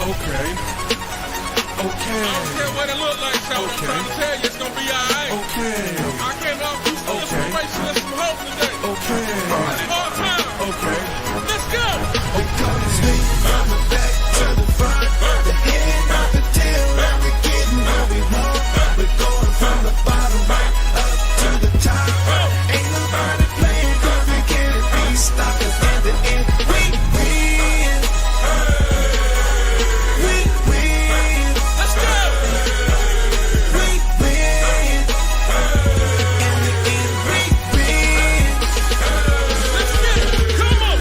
Okay. I don't care what it look like, so I'm trying to tell you it's gonna be alright. Okay. I came out with some inspiration and some hope today. Okay. It's all time. Okay. Let's go. We come straight from the back to the front, the head of the tail, and we getting what we want. We're going from the bottom right up to the top. Ain't nobody playing 'cause we can't be stopped. At the end, we win. We win. Let's go. We win. In the end, we win. Let's get it. Come on.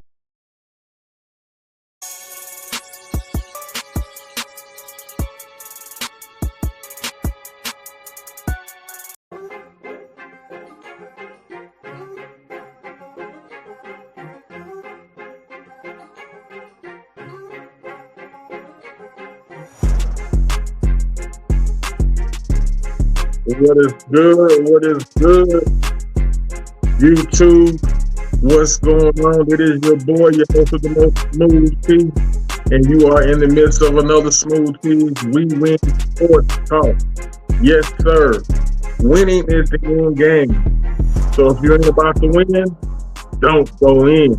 What is good? What is good? YouTube, what's going on? It is your boy, your host of the most smooth T, and you are in the midst of another smooth T. We win sports talk. Yes, sir. Winning is the end game. So if you ain't about to win, don't go in.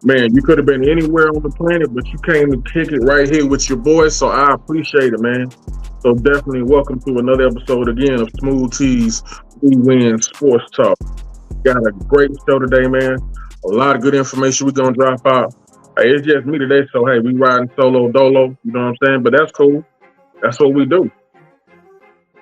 Man, you could have been anywhere on the planet, but you came to kick it right here with your boy, so I appreciate it, man. So definitely welcome to another episode again of Smooth T's We Win Sports Talk. Got a great show today, man. A lot of good information we're going to drop out. Hey, it's just me today, so hey, we riding solo dolo, you know what I'm saying? But that's cool. That's what we do.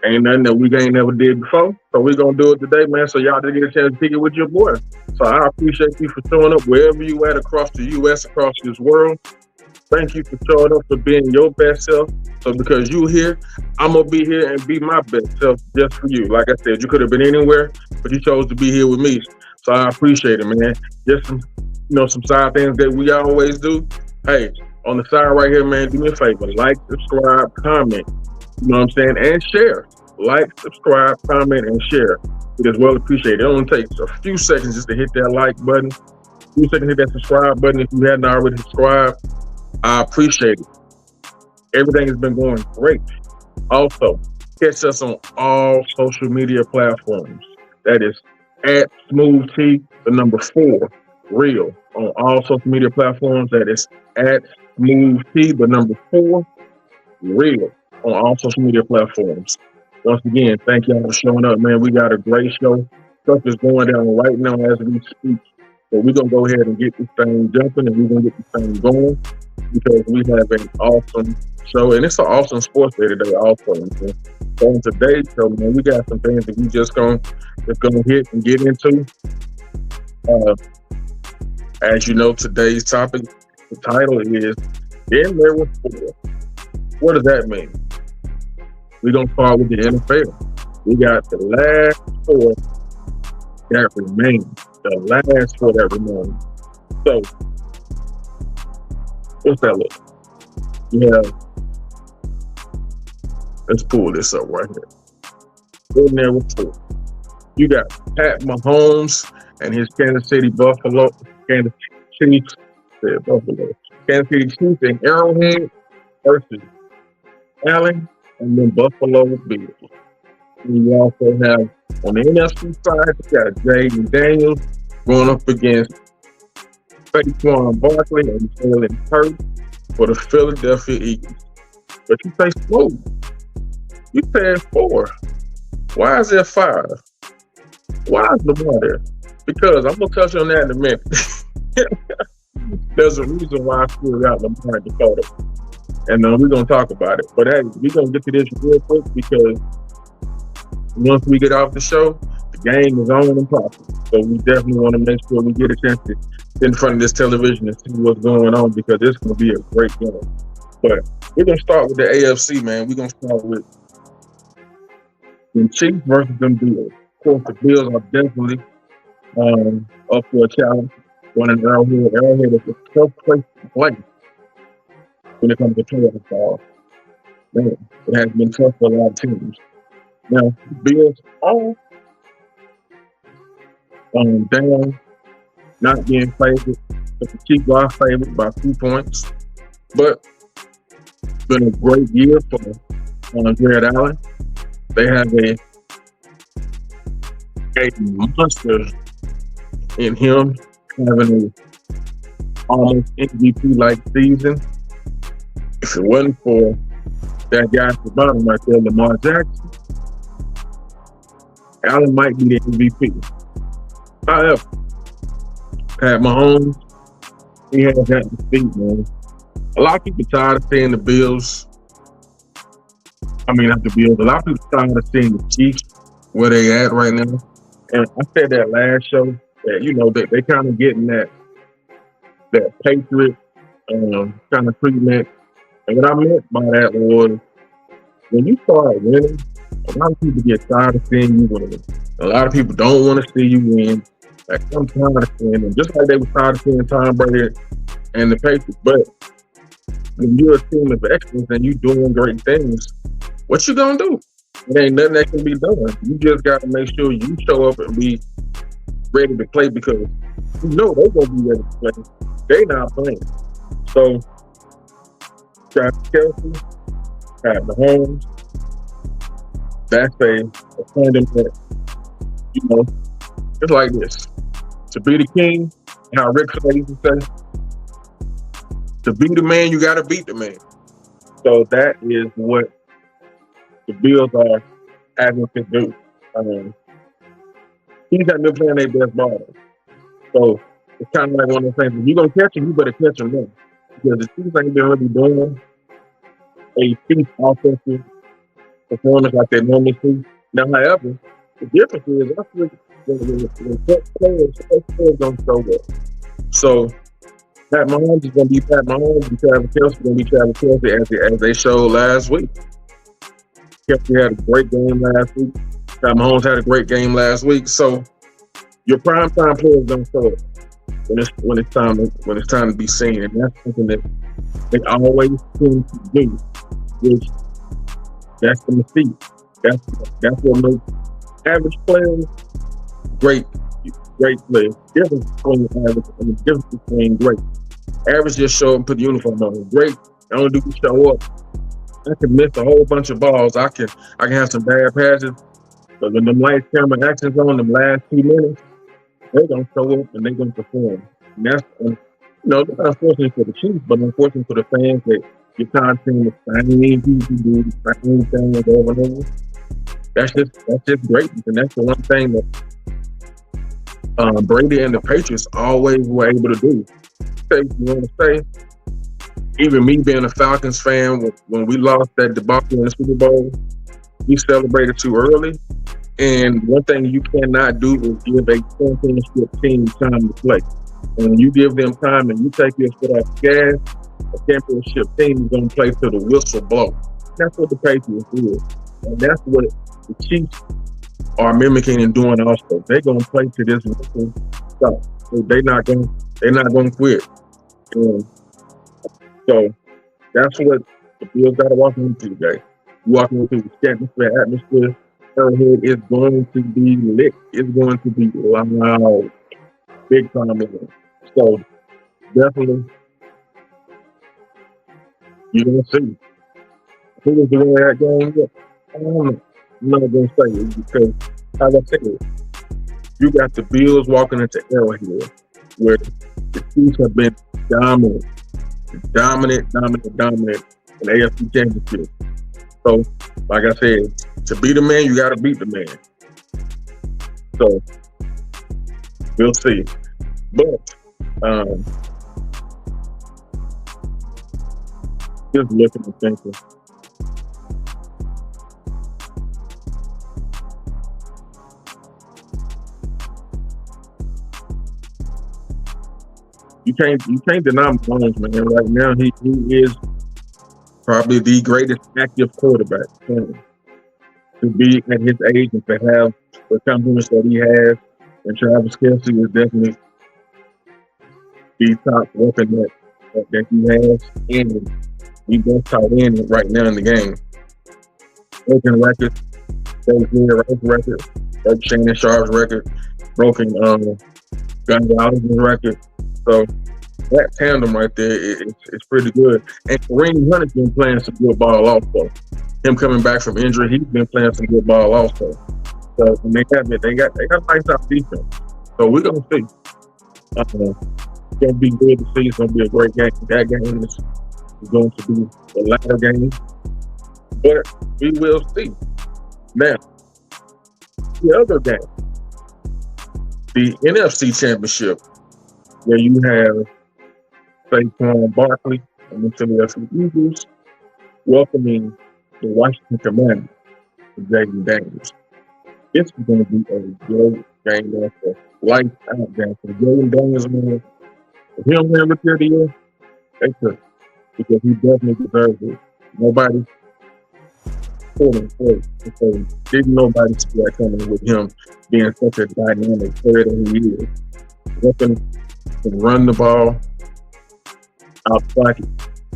Ain't nothing that we ain't never did before, so we're going to do it today, man, so y'all didn't get a chance to kick it with your boy. So I appreciate you for showing up wherever you at across the U.S., across this world. Thank you for showing up, for being your best self. So because you here, I'm going to be here and be my best self just for you. Like I said, you could have been anywhere, but you chose to be here with me. So I appreciate it, man. Just some side things that we always do. Hey, on the side right here, man, do me a favor. Like, subscribe, comment. You know what I'm saying? And share. Like, subscribe, comment, and share. It is well appreciated. It only takes a few seconds just to hit that like button. A few seconds to hit that subscribe button if you hadn't already subscribed. I appreciate it. Everything has been going great. Also, catch us on all social media platforms. That is at Smooth T, the number 4, real. On all social media platforms, that is at Smooth T, the number 4, real. On all social media platforms. Once again, thank y'all for showing up, man. We got a great show. Stuff is going down right now as we speak. So we're going to go ahead and get this thing jumping, and we're going to get this thing going, because we have an awesome show, and it's an awesome sports day today also. Man. So on today's show, man, we got some things that we just gonna hit and get into. As you know, today's topic, the title is "In There With 4." What does that mean? We're gonna start with the NFL. We got the last 4 that remain. The last 4 that remain. So, what's that look? Yeah. Let's pull this up right here. In there with 4. You got Pat Mahomes and his Kansas City Chiefs in Arrowhead versus Allen and then Buffalo Bills. And you also have on the NFC side, you got Jaden Daniels going up against Saquon Barkley and Jalen Hurts for the Philadelphia Eagles. But you say smooth. You said 4. Why is there 5? Why is Lamar there? Because I'm going to touch on that in a minute. There's a reason why I still got Lamar in Dakota. And we're going to talk about it. But hey, we're going to get to this real quick, because once we get off the show, the game is on and popping. So we definitely want to make sure we get a chance to sit in front of this television and see what's going on, because it's going to be a great game. But we're going to start with the AFC, man. We're going to start with the Chiefs versus them Bills. Of course, the Bills are definitely up for a challenge. One in Arrowhead. Arrowhead is a tough place to play when it comes to playoff ball. Man, it has been tough for a lot of teams. Now, the Bills are down, not being favored, but the Chiefs are favored by 2 points. But been a great year for Jared Allen. They have a monster in him having a almost MVP like season. If it wasn't for that guy at the bottom right there, Lamar Jackson, Allen might be the MVP. However, Pat Mahomes, he has that defeat, man. A lot of people tired of seeing the Bills. I mean, not the Bills. A lot of people tired of seeing the Chiefs where they at right now. And I said that last show that, you know, they kind of getting that Patriot kind of treatment. And what I meant by that was when you start winning, a lot of people get tired of seeing you win. A lot of people don't want to see you win. Like, I'm tired of seeing them. Just like they were tired of seeing Tom Brady and the Patriots. But when you're a team of excellence and you doing great things, what you gonna do? It ain't nothing that can be done. You just got to make sure you show up and be ready to play because you know they're gonna be ready to play. They not playing. So, Travis Kelce, Pat Mahomes, that's a tandem that, you know, it's like this. To be the king, how Rick Flair used to say, to be the man, you got to beat the man. So that is what the Bills are having to do. He's not been playing their best ball. So it's kind of like one of the things. If you're going to catch him, you better catch him now. Because the Chiefs ain't been really doing a Chiefs offensive performance like they normally see. Now, however, the difference is that's when players don't show up. So Pat Mahomes is going to be Pat Mahomes, and Travis Kelce is going to be Travis Kelce as they showed last week. Kelce had a great game last week. Pat Mahomes had a great game last week. So your primetime players don't show up when it's time to be seen, and that's something that they always seem to do. Which that's the mistake. That's what makes average players great players. Difference between average and the difference between great. Average just show up and put the uniform on. Great, I don't do show up. I can miss a whole bunch of balls. I can have some bad passes. But when them lights, camera, actions on them last 2 minutes, they're gonna show up and they're gonna perform. And that's not unfortunate for the Chiefs, but unfortunate for the fans that you're constantly the same people do the same things over and over. That's just great, and that's the one thing that Brady and the Patriots always were able to do. Say what you want to say. Even me being a Falcons fan, when we lost that debacle in the Super Bowl, we celebrated too early. And one thing you cannot do is give a championship team time to play. And when you give them time and you take your foot off the gas, a championship team is going to play till the whistle blows. That's what the Patriots do. And that's what the Chiefs are mimicking and doing also. They're going to play to this whistle stop. So they're not going to quit. And so that's what the Bills got to walk into today. Walking into the championship atmosphere, Arrowhead is going to be lit. It's going to be loud. Big time. So definitely, you're going to see. Who is the winner of that game? I don't know. I'm not going to say it because, as I said, you got the Bills walking into Arrowhead where the Chiefs have been dominant in the AFC Championship. So, like I said, to be the man, you got to beat the man. So, we'll see. But, just looking and thinking. You can't deny Mahomes, man. Right now, he is probably the greatest active quarterback to be at his age and to have the confidence that he has. And Travis Kelce is definitely the top weapon that he has. And he best tight end right now in the game. Broken records, broke Shannon Sharp's record, broken Gunn Allen's record. So that tandem right there is pretty good. And Kareem Hunt's been playing some good ball also. Him coming back from injury, he's been playing some good ball also. So and they got a nice top defense. So we're gonna see. It's gonna be good to see. It's gonna be a great game. That game is going to be a latter game, but we will see. Now, the other game, the NFC Championship, where you have Saquon Barkley and the Philadelphia Eagles welcoming the Washington Commanders, Jaden Daniels. This is going to be a great game. That's a lights out game for Jaden Daniels, man. If he don't win Rookie of the Year, they could, because he definitely deserves it. Nobody told him first, so didn't nobody see that coming with him being such a dynamic player that he is. Weapon can run the ball, outpocket,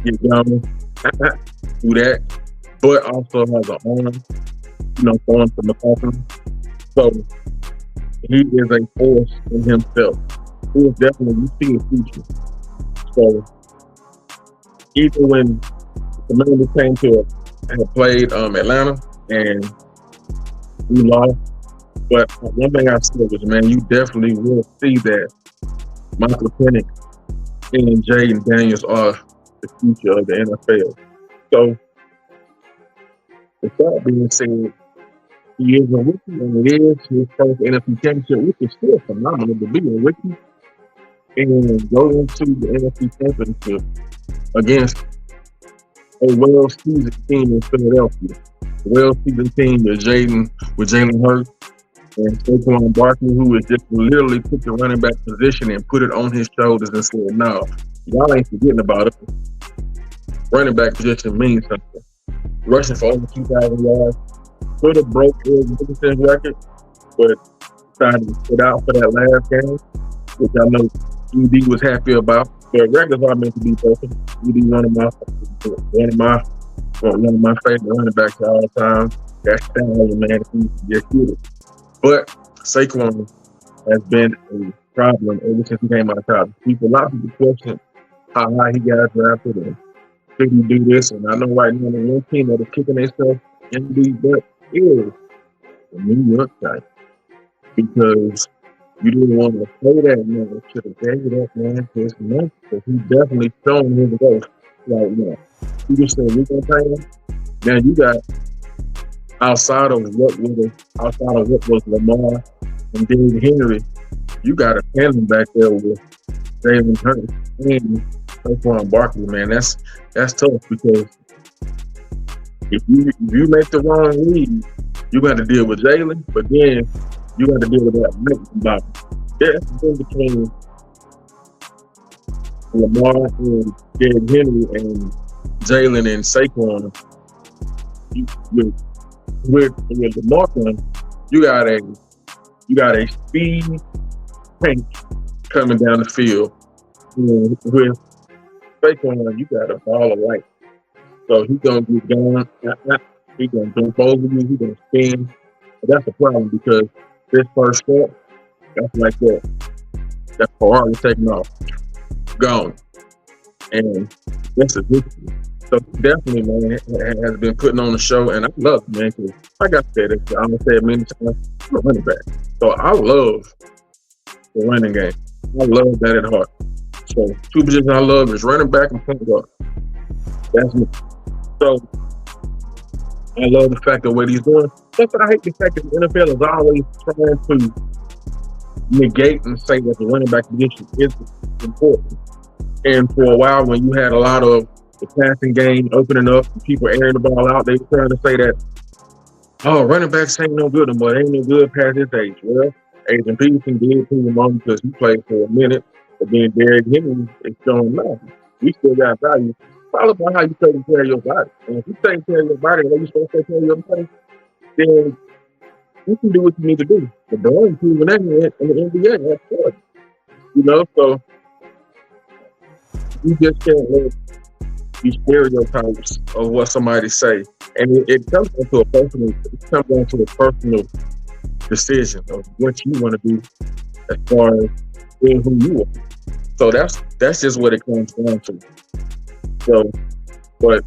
get going, do that, but also has an arm, throwing for McCartney. So he is a force in himself. He is definitely, you see his future. So even when the Commanders came to had played Atlanta and we lost, but one thing I said was, man, you definitely will see that Michael Penix and Jaden Daniels are the future of the NFL. So with that being said, he is a rookie, and it is his first NFC Championship, which is still phenomenal to be a rookie and go into the NFC Championship against a well-seasoned team in Philadelphia. A well-seasoned team with Jalen Hurts and Saquon Barkley, who is just literally took the running back position and put it on his shoulders and said, "No, y'all ain't forgetting about it. Running back position means something." Rushing for over 2,000 yards. Could have broke his record, but decided to sit out for that last game, which I know ED was happy about. But records are meant to be broken. ED one of my favorite running backs of all time. That's Stallion, man. If he can just get it. But Saquon has been a problem ever since he came out of college. A lot of people question how high he got drafted and could he do this? And I know right now the one team that is kicking themselves in the butt is the New York Giants, because you didn't want to play that man. Should have gave it up, man, this month, because he definitely shown his worth right now. You just said we're gonna pay him. Now you got outside of what was Lamar and David Henry, you got a tandem back there with Jalen Hurts and Saquon Barkley, man. That's tough, because if you make the wrong lead, you got to deal with Jalen, but then you got to deal with that Bobby. That's the thing between Lamar and Derrick Henry and Jalen and Saquon. With Lamar, you got a speed tank coming down the field. And with Saquon, you got a ball of light. So he's gonna get down, he's gonna jump over you, he's gonna spin. But that's the problem, because this first step, that's like that. That's Ferrari taking off. Gone. And this is history. So definitely, man, has been putting on the show, and I love it, man, because like I said, I'm gonna say it many times, I'm a running back. So I love the running game. I love that at heart. So two positions I love is running back and point guard. That's me. So I love the fact of what he's doing. That's what I hate, the fact that the NFL is always trying to negate and say that the running back position is important. And for a while, when you had a lot of the passing game opening up and people airing the ball out, they were trying to say that, oh, running backs ain't no good anymore. They ain't no good past this age. Well, Adrian Peterson did prove him on, because he played for a minute, but then Derrick Henry is showing nothing. We still got value. It's all about how you take care of your body. And if you take care of your body the way you're supposed to take care of your body, then you can do what you need to do. But the only proven that in the NBA, that's good. So you just can't let these stereotypes of what somebody say. And it comes down to a personal decision of what you want to do as far as being who you are. So that's just what it comes down to. So, but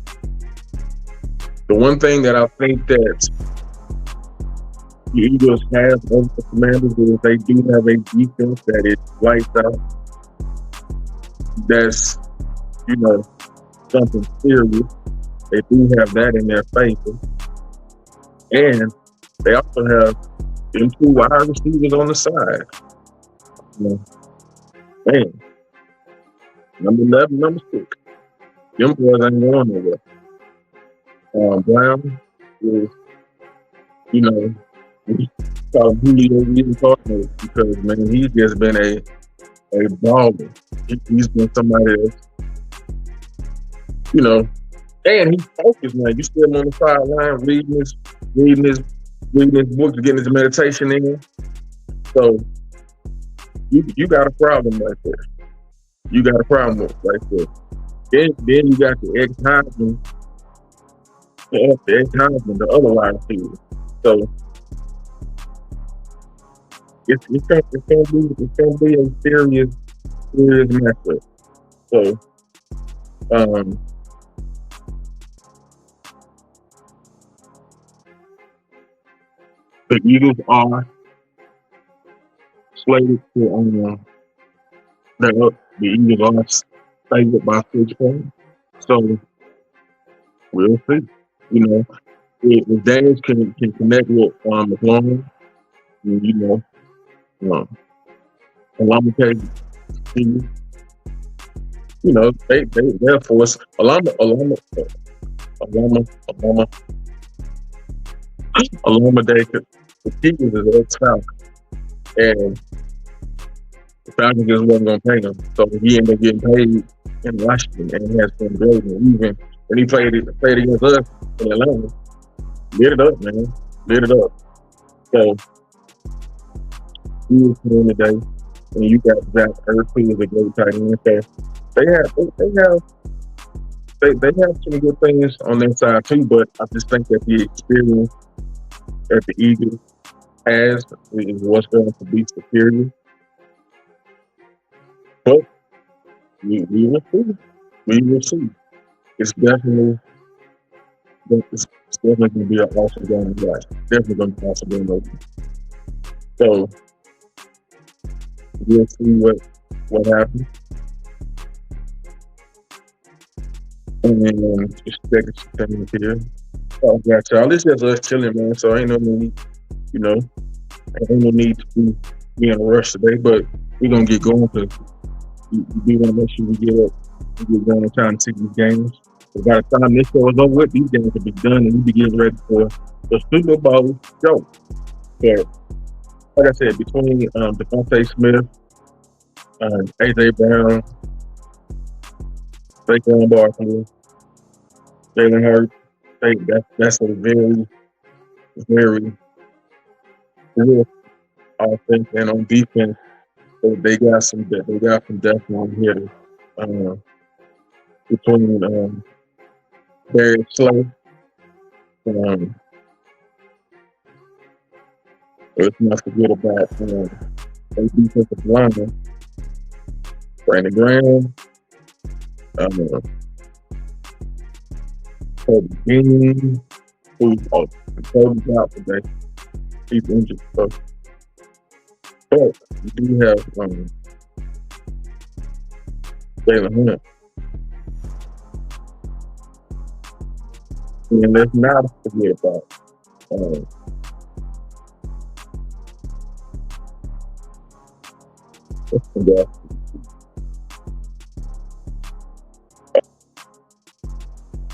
the one thing that I think that the Eagles have over the Commanders is they do have a defense that is lights out. That's, you know, something serious. They do have that in their favor. And they also have them two wide receivers on the side. Man, number 11, number 6. Them boys ain't going nowhere. Brown is, you know, we call him Julio even talking because, man, he's just been a baller. He's been somebody that's, you know, and he's focused, man. You see him on the sideline reading his books, getting his meditation in. So you got a problem right there. You got a problem right there. Then you got the ex-Heisman, the other wide receiver. So it's gonna be a serious matchup. So the Eagles are slated to the Eagles are favored by 6 points. So we'll see. You know, if Daniels can connect with McCartney, you know, Alama you know, they'll force Alama Day. The Eagles is ex-Falcon, and the Falcons just wasn't going to pay him. So he ended up getting paid in Washington, and he has been great. And even when he played against us in Atlanta, lit it up, man. Lit it up. So he was playing today, and you got Zach Ertz, who is a great tight end. So they have some good things on their side too, but I just think that the experience that the Eagles has is what's going to be superior. But we will see. We will see. It's definitely going to be an awesome game to watch. Definitely going to be an awesome game to watch. So we'll see what happens. And just taking some things here. Oh, got y'all. This is us chilling, man. So ain't no need, you know, ain't no need to be in a rush today. But we're gonna get going because we want to make sure we get up and get going in time to see these games. So by the time this show is over with, these games will be done and we'll be getting ready for the Super Bowl show. So, like I said, between Devontae Smith, AJ Brown, Saquon Barkley, Jalen Hurts, that's a very, very good offense. And on defense, they got some depth on here. Between Barry Slay, let's not forget about a defensive lineman, Brandon Graham, Kobe Dean, who's Kobe's out today. He's injured. So, but we do have Jalen Hunt. And let's not forget about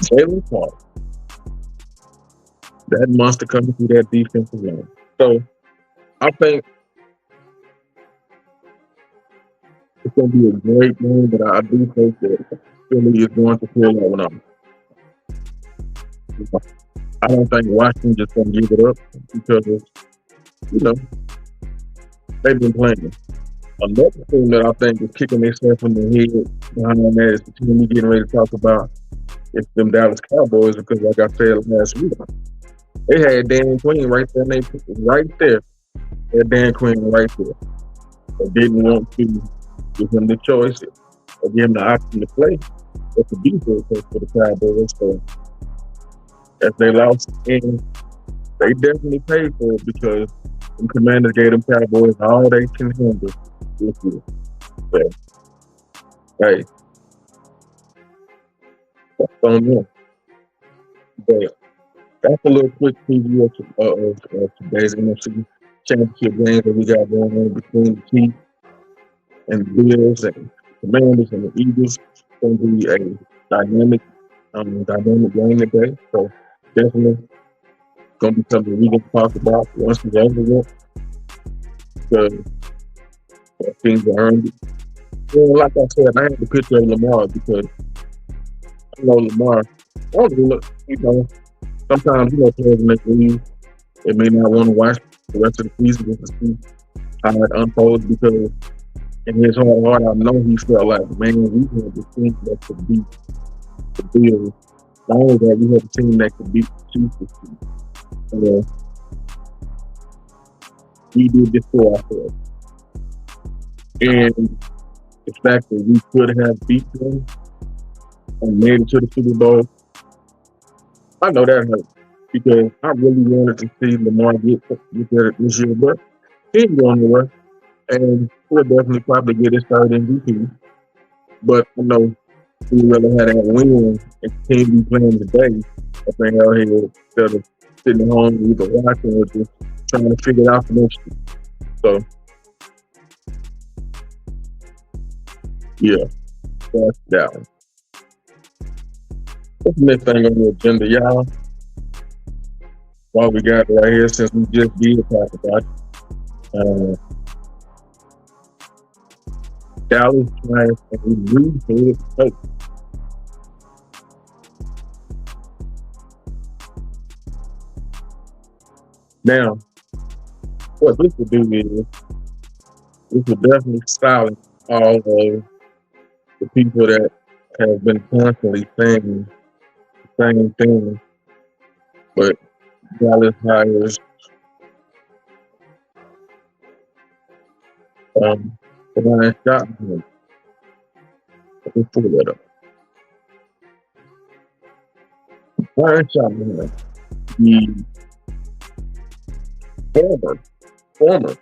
Jalen Clark. That monster coming through that defensive line. So I think it's going to be a great game, but I do think that Philly is going to pull that one out. I don't think Washington just going to give it up because, you know, they've been playing. Another thing that I think is kicking themselves in the head behind that is the team we're getting ready to talk about. It's them Dallas Cowboys because, like I said last week, they had Dan Quinn right there. They right there. They had Dan Quinn right there. They didn't want to give him the choice or give him the option to play or to be head coach for the Cowboys. So as they lost, and they definitely paid for it because the Commanders gave them Cowboys all they can handle this year. So, hey, that's on them. But that's a little quick preview of today's NFC Championship games that we got going on between the Chiefs and the Bills and the Commanders and the Eagles. It's going to be a dynamic game today. So definitely going to be something we can talk about once it's over with. Because things are earned. Well, like I said, I had to picture of Lamar because I know Lamar. Sometimes players make leave. They may not want to watch the rest of the season just to see how it unfolds because in his heart, I know he felt like, man, we had the team that could beat the Bills. Not only that, we had a team that could beat the Chiefs this season. We did this for ourselves. And the fact that we could have beat them and made it to the Super Bowl, I know that hurt because I really wanted to see Lamar get there this year, but he ain't going nowhere. And he'll definitely probably get his third MVP. But I know we really had that win and continue playing today. I think out here instead of sitting at home either watching or just trying to figure it out for next year. So yeah, that's that one. What's the next thing on the agenda, y'all? While we got it right here, since we just did talk about it. Dallas Giants and a new head coach. Now, what this would do is this would definitely silence all of the people that have been constantly saying the same thing, but Dallas hires Ryan Shotton. Let's pull that up. Ryan Shotton, the former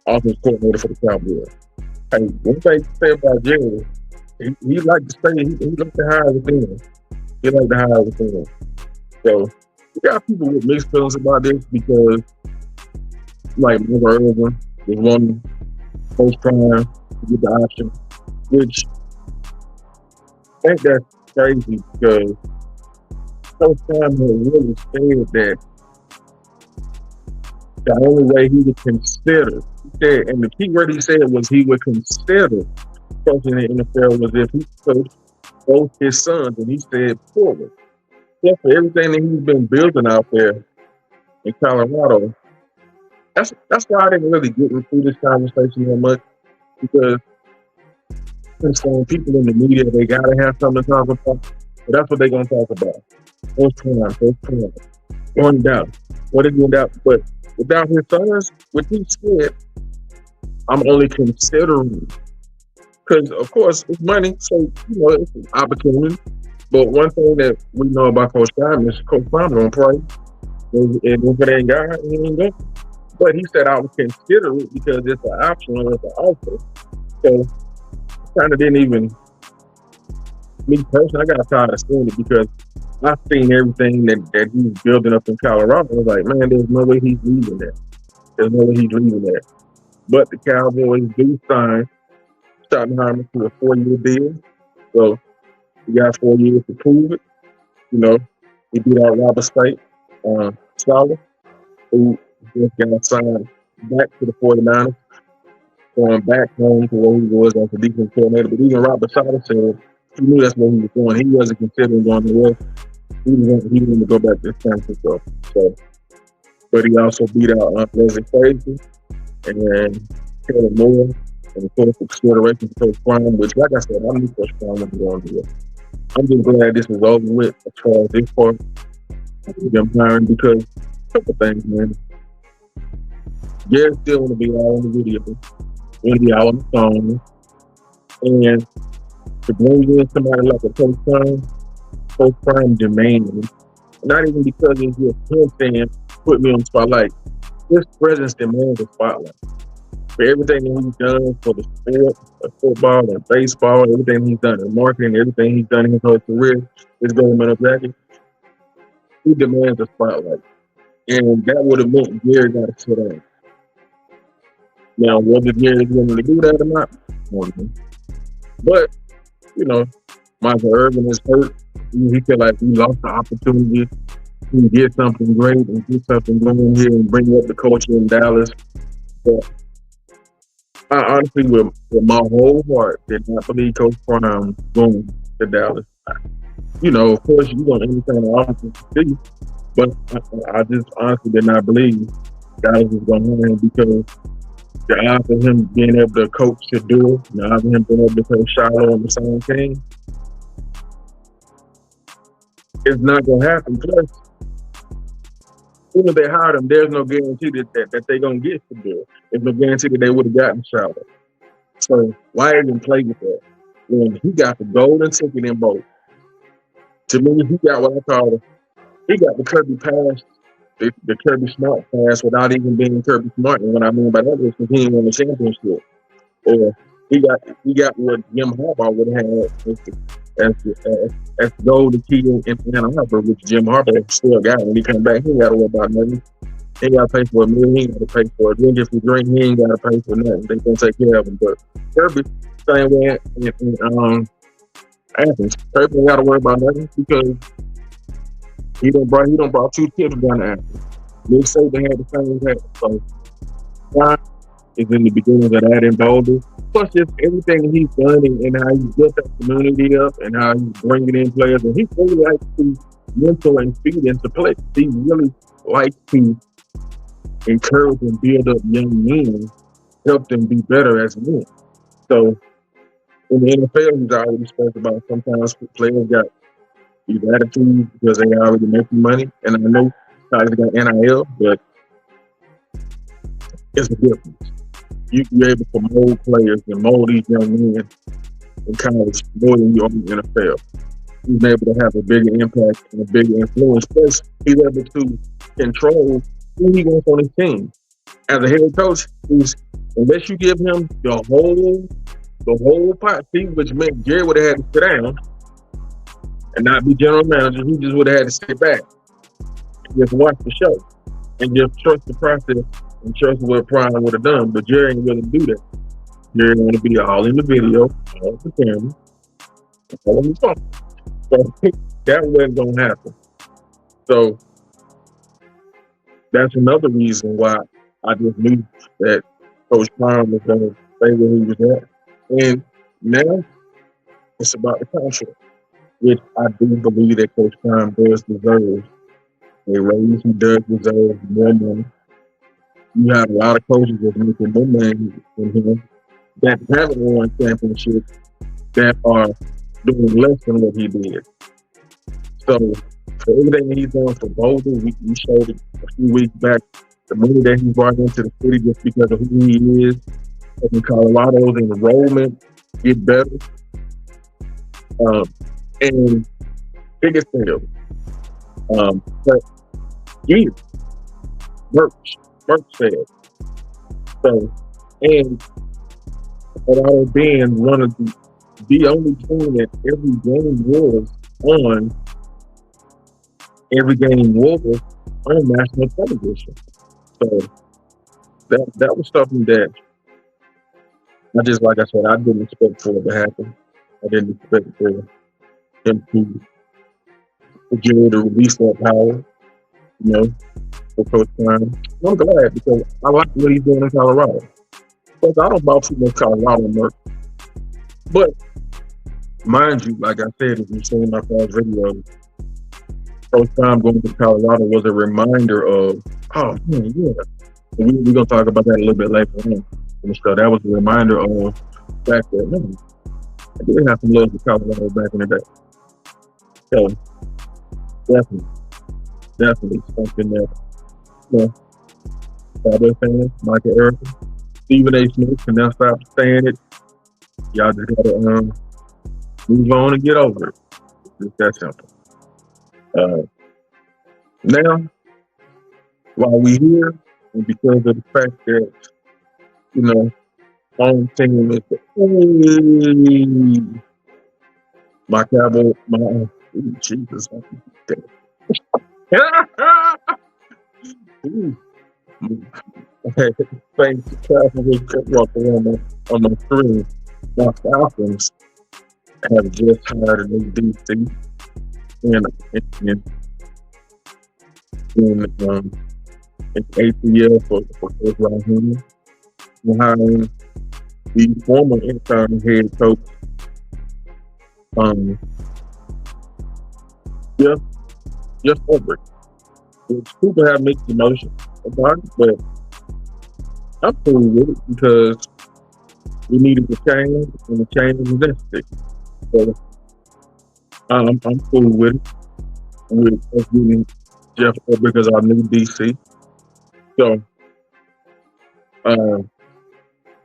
offensive coordinator for the Cowboys. Hey, one thing to say about Jerry, he like to say he like to hire within. He like to hire within. So we got people with mixed feelings about this because, like Michael Irvin was one post-prime to get the option, which I think that's crazy because post-prime had really said that the only way he would consider, he said, and the key word he said was he would consider coaching in the NFL was if he coached both his sons, and he said forward. Yeah, for everything that he's been building out there in Colorado, that's why I didn't really get into this conversation that much because people in the media, they gotta have something to talk about. But that's what they're gonna talk about. First time. One doubt. What is in doubt? But without his sons, what he said, I'm only considering because of course it's money, so it's an opportunity. But one thing that we know about Coach Prime is Coach Prime gonna pray. And if it ain't God, he ain't going. But he said I would consider it because it's an option or it's an offer. So kind of didn't even, me personally, I got tired of seeing it because I've seen everything that he's building up in Colorado. I was like, man, there's no way he's leaving there. There's no way he's leaving there. But the Cowboys do sign Schottenheimer to a 4-year deal. So he got 4 years to prove it. He beat out Robert State, Scholar, who just got signed back to the 49ers, going back home to where he was as a defensive coordinator. But even Robert Scholar said he knew that's where he was going. He wasn't considering going to West. He wanted to go back to San Francisco. So, but he also beat out Leslie Frazier and Kevin Moore and put up consideration for Coach Prime, which, like I said, I knew Coach Prime wasn't going to do it. I'm just glad this is over with as far as this part of them hiring because a couple things, man. Jared still want to be all on the video, want to be out on the phone. And to bring in somebody like a Coach Prime demands, not even because it's just him saying, put me on the spotlight. His presence demands a spotlight. For everything that he's done for the sport, football and baseball, everything he's done in marketing, everything he's done in his whole career, his governmental jacket, he demands a spotlight. And that would have meant Gary got to sit down. Now, whether Gary's willing to do that or not, I don't know. But, you know, Michael Irvin is hurt. He feel like he lost the opportunity to get something great and get something going here and bring up the culture in Dallas. But I honestly, with my whole heart, did not believe Coach Prime going to Dallas. You know, of course, you want anything the office to see, but I just honestly did not believe Dallas was going to hire him because the odds of him being able to coach Shedeur, the odds of him being able to coach Shiloh on the same team, it's not going to happen. Plus, even if they hired him, there's no guarantee that they're going to get Shedeur. There's no guarantee that they would have gotten Shiloh. So why even play with that? When he got the golden ticket in both. To me, he got what I call he got the Kirby pass, the Kirby Smart pass without even being Kirby Smart. And what I mean by that is because he didn't win the championship. Or he got what Jim Harbaugh would have had as the golden key in Ann Arbor, which Jim Harbaugh still got. When he come back, he ain't got to worry about nothing. He ain't got to pay for a meal. He ain't got to pay for a drink. If he drink, he ain't got to pay for nothing. They gonna take care of him. But Kirby, same way in Athens. Kirby ain't got to worry about nothing because he done brought 2 tips down to Athens. Nick Saban had the same thing. So Prime is in the beginning of that in Boulder. Plus just everything he's done and how he's built that community up and how he's bringing in players. And he really likes to mentor and feed into play. He really likes to encourage and build up young men, help them be better as men. So in the NFL, he's already spoke about sometimes players got these attitudes because they already making money. And I know guys got NIL, but it's a difference. You're able to mold players and mold these young men in college more than you are in the NFL. He's able to have a bigger impact and a bigger influence. Plus, he's able to control who he wants on his team. As a head coach, unless you give him the whole pot seat, which meant Jerry would have had to sit down and not be general manager, he just would have had to sit back and just watch the show and just trust the process and trust what Prime would have done. But Jerry ain't willing to do that. Jerry want to be all in the video, all the camera, all on the phone. So that wasn't going to happen. So that's another reason why I just knew that Coach Prime was going to stay where he was at. And now it's about the contract, which I do believe that Coach Prime does deserve a raise. He does deserve more money. You have a lot of coaches that's making more money than him that haven't won championships that are doing less than what he did. So for everything that he's done for Boulder, we showed it a few weeks back, the money that he brought into the city just because of who he is. In Colorado's enrollment get better. And biggest sales. But gear, merch sales. So, and Colorado being one of the only team that every game was on national television. So that was something that like I said, I didn't expect for it to happen. I didn't expect for him to Jerry to release that power, for Coach Prime. I'm glad because I like what he's doing in Colorado. Because I don't buy too much Colorado merch. But mind you, like I said, if you've seen my past videos, Coach Prime going to Colorado was a reminder of, oh man, yeah. We're going to talk about that a little bit later on. So that was a reminder of the fact that, man, I did have some love for Colorado back in the day. So, definitely something that, Cowboys fans, Michael Erickson, Stephen A. Smith can now stop saying it. Y'all just gotta move on and get over it. It's that simple. Uh, Now, while we here, and because of the fact that you know, home team is hey, my Cowboy, my ooh, Jesus, Ooh, okay, thanks to Cowboys walking on my screen. My Falcons have just hired a new DC in in in it's ACL for Coach Raheem. We're hiring the former interim head coach, um, Jeff Jeff Ulbrich. Which people have mixed emotions about it, but I'm cool with it because we needed to change, and the change was necessary. So I'm cool with it. With us getting Jeff Ulbrich as our new DC. So uh,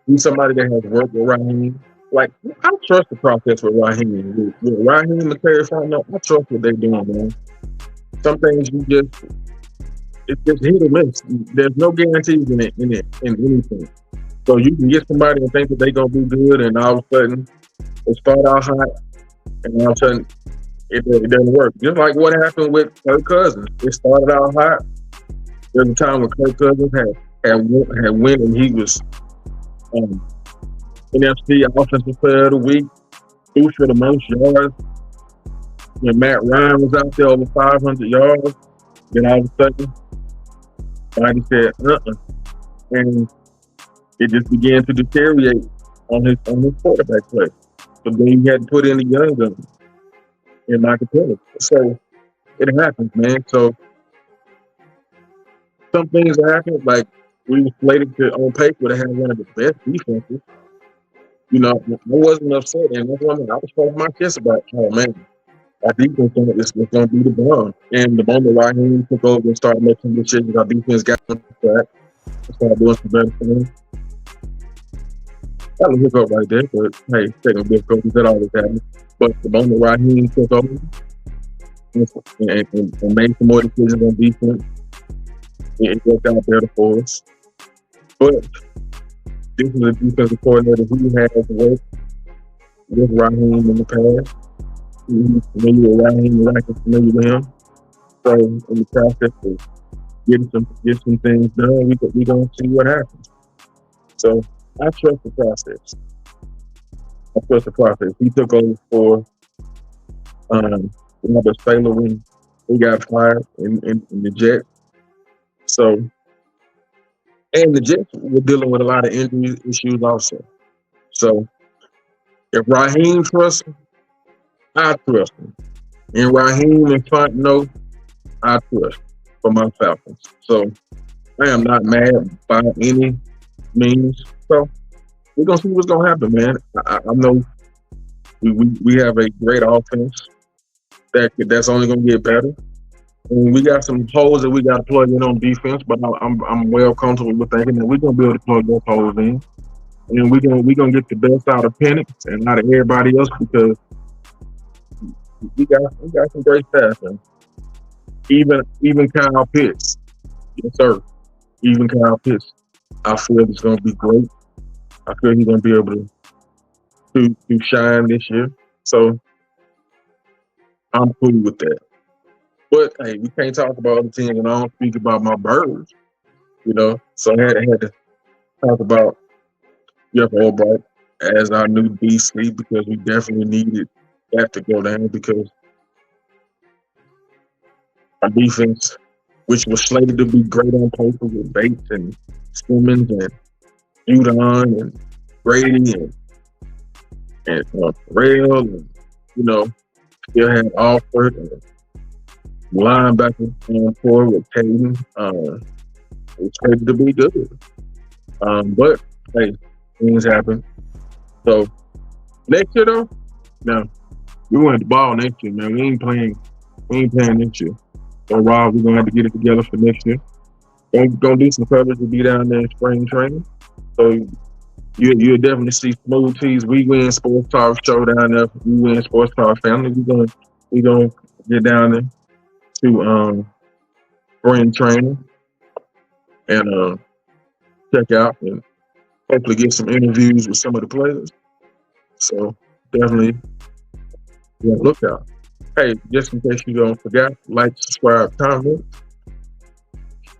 he's somebody that has worked with Raheem. Like I trust the process with Raheem. With Raheem and Terry Fontenot, I trust what they're doing, man. Some things you just it's just hit or miss. There's no guarantees in anything. So you can get somebody and think that they're gonna be good, and all of a sudden they start out hot, and all of a sudden it doesn't work. Just like what happened with Kirk Cousins. It started out hot. There's a time when Kirk Cousins had went and he was um, NFC Offensive Player of the Week, threw for the most yards. When Matt Ryan was out there over 500 yards, then all of a sudden, somebody said, and it just began to deteriorate on his quarterback play. So then he had to put in the young gun in Michael Penix. So it happens, man. So some things happen. Like we were slated to on paper to have one of the best defenses. You know, I wasn't upset, and that's one thing I was talking my kids about. Oh man, our defense is going to be the bomb. And the moment Raheem took over and started making decisions, our defense got on track. Started doing some better things. That was a hiccup right there, but hey, technical difficulties, that always happens. But the moment Raheem took over and made some more decisions on defense, it worked out better for us. But this is a defensive coordinator who has worked with Raheem in the past. He's familiar with Raheem, Rack is familiar with him. So in the process of getting some things done, we gonna see what happens. So I trust the process. He took over for Robert Saylor when he got fired in the Jets. So, and the Jets were dealing with a lot of injury issues also. So if Raheem trusts him, I trust him. And Raheem and Fontenot, I trust for my Falcons. So I am not mad by any means. So we're gonna see what's gonna happen, man. I know we have a great offense that's only gonna get better. And we got some holes that we got to plug in on defense, but I'm well comfortable with thinking that we're gonna be able to plug those holes in, and we're gonna get the best out of Penix and out of everybody else because we got some great staff, man. Even Kyle Pitts, yes sir. Even Kyle Pitts, I feel it's gonna be great. I feel he's gonna be able to shine this year. So I'm cool with that. But hey, we can't talk about other teams, and I don't speak about my birds, you know. So I had to talk about Jeff Ulbrich as our new DC because we definitely needed that to go down because our defense, which was slated to be great on paper with Bates and Simmons and Judon and Brady and Terrell and still had Alford and linebacker on forward with Caden. It's ready to be good. But hey, things happen. So next year though, now we want the ball next year, man. We ain't playing next year. So Rob, we're gonna have to get it together for next year. Gonna do some coverage to be down there in spring training. So You'll definitely see Smooth T's We Win Sports Talk show down there. We Win Sports Talk family. We gonna get down there to spring training and check out and hopefully get some interviews with some of the players. So definitely be on the lookout. Hey, just in case you don't forget, like, subscribe, comment,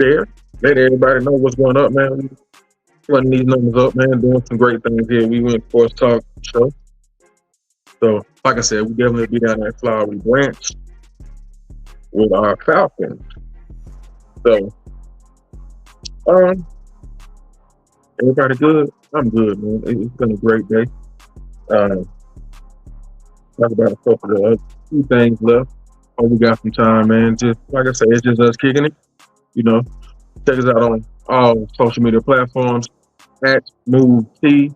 share. Let everybody know what's going up, man. We flooding these numbers up, man. Doing some great things here. We Win Sports Talk show. So, like I said, we definitely be down at Flowery Branch with our Falcons. So, everybody good? I'm good, man. It's been a great day. Talk about a couple of other few things left. Oh, we got some time, man. Just like I said, it's just us kicking it. You know, check us out on all social media platforms at Move T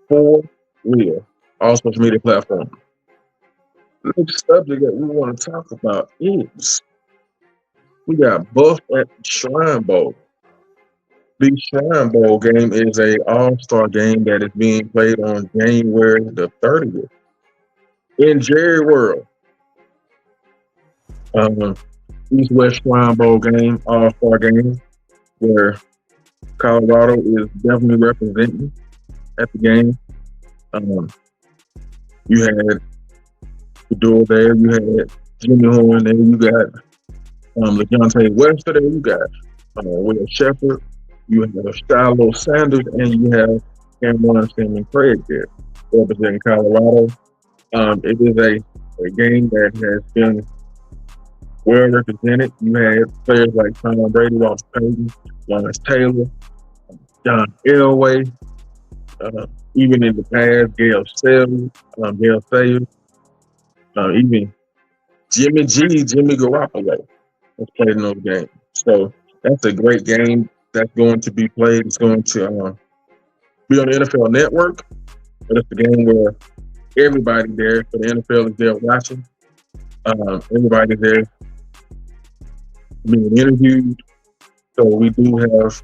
4 Real. All social media platforms. The next subject that we want to talk about is we got Buff at the Shrine Bowl. The Shrine Bowl game is a all-star game that is being played on January the 30th in Jerry World. East West Shrine Bowl game, all-star game, where Colorado is definitely representing at the game. You had Shedeur there, you had Jimmy Horn there, you got LeJontay Webster there, you got Will Shepard, you have Shedeur Sanders, and you have Cameron and Craig there representing Colorado. It is a game that has been well represented. You had players like Tom Brady, Walter Payton, Lawrence Taylor, John Elway, even in the past, Gail Sayers, even Jimmy Garoppolo has played in those games. So that's a great game that's going to be played. It's going to be on the NFL Network, but it's a game where everybody there for the NFL is there watching. Everybody there being interviewed. So we do have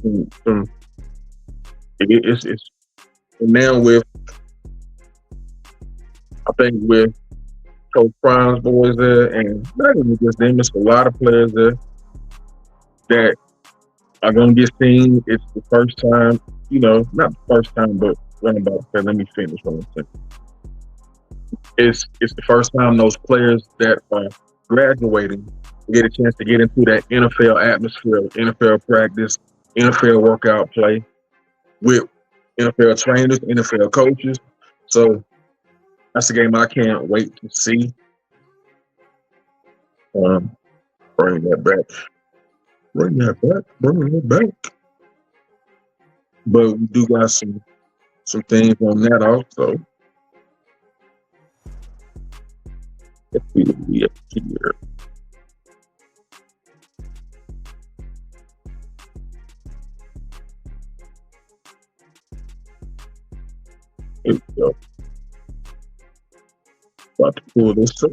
some. It's and now with I think with Coach Prime's boys there, and not even just them, it's a lot of players there that are gonna get seen. It's the first time, not the first time, but runabout. Let me finish what I'm saying. It's the first time those players that are graduating get a chance to get into that NFL atmosphere, NFL practice, NFL workout play with NFL trainers, NFL coaches. So that's a game I can't wait to see. Bring that back. But we do got some things on that also. Let's see what we have here. Here we go. About to pull this up.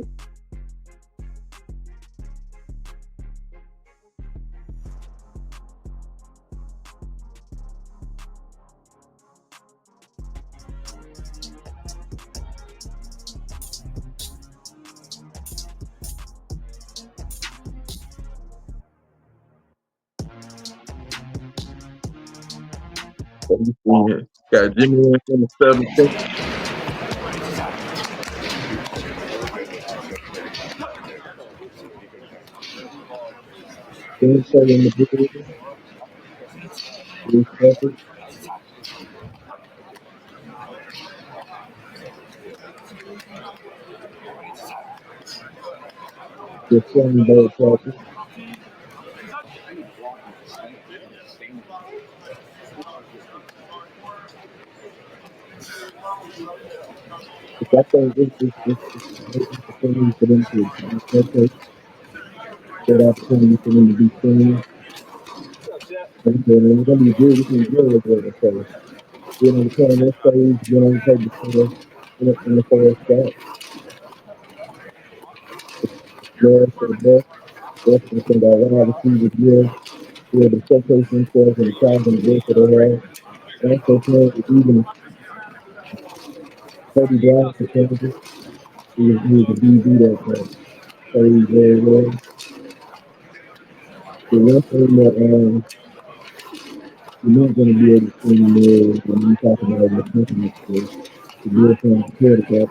Got Jimmy Wentz in the 7th. In the building. The Shrine Bowl practice. I think it's opportunity for them to that opportunity for them to be seen. And it's going to be good. It's going to be good as well. So, being on the corner stage, being on the table in the first spot, there for the best. That's going to send our wide receivers here. Be able to showcase themselves and the talent and the work that they have. Also played even Kobe Bryant for Kansas. He was a DB that played very well. The one thing that you're not going to be able to see anymore when you talk about McCartney is the real time quarterback.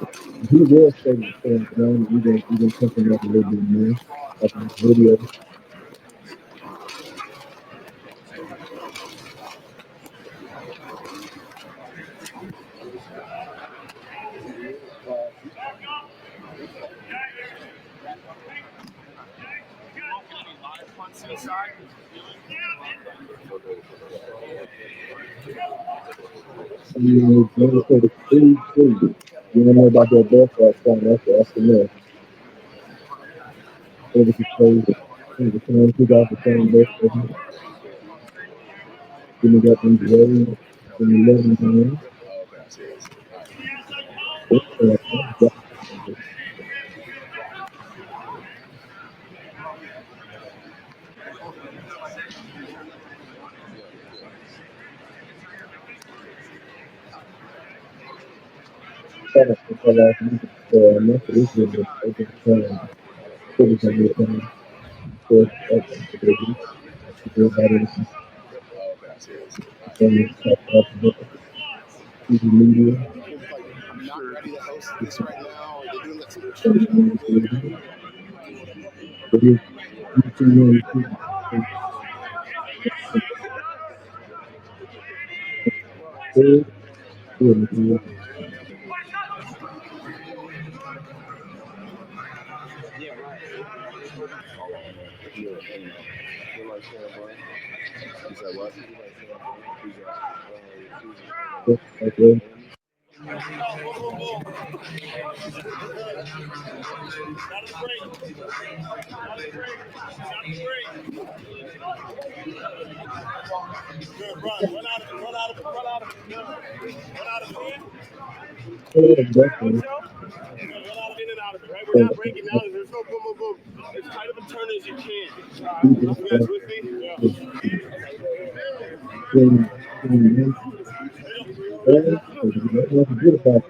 He will stay with the same ground. We're gonna touch on that a little bit more after this video. Never say the free. You don't know about that basketball song. That's the myth. Ever since the same 2007 basketball, then we got them Wolverines in the 11 game. Most of this video is open time. Course, everybody from the TV media, but it's really good. Okay. Yeah, definitely. We're not breaking down. There's no boom, boom, boom. As tight of a turn as you can. You guys with me? Yeah. Good about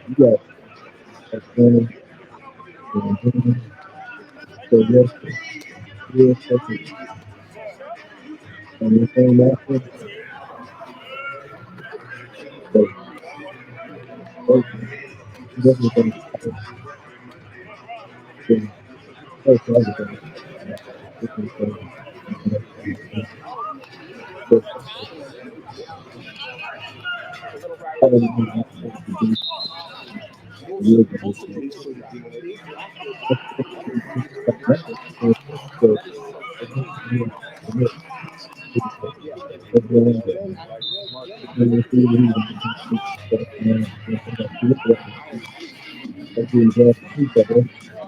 you got a friend and so yes, real second and the same after, but definitely going to first everything.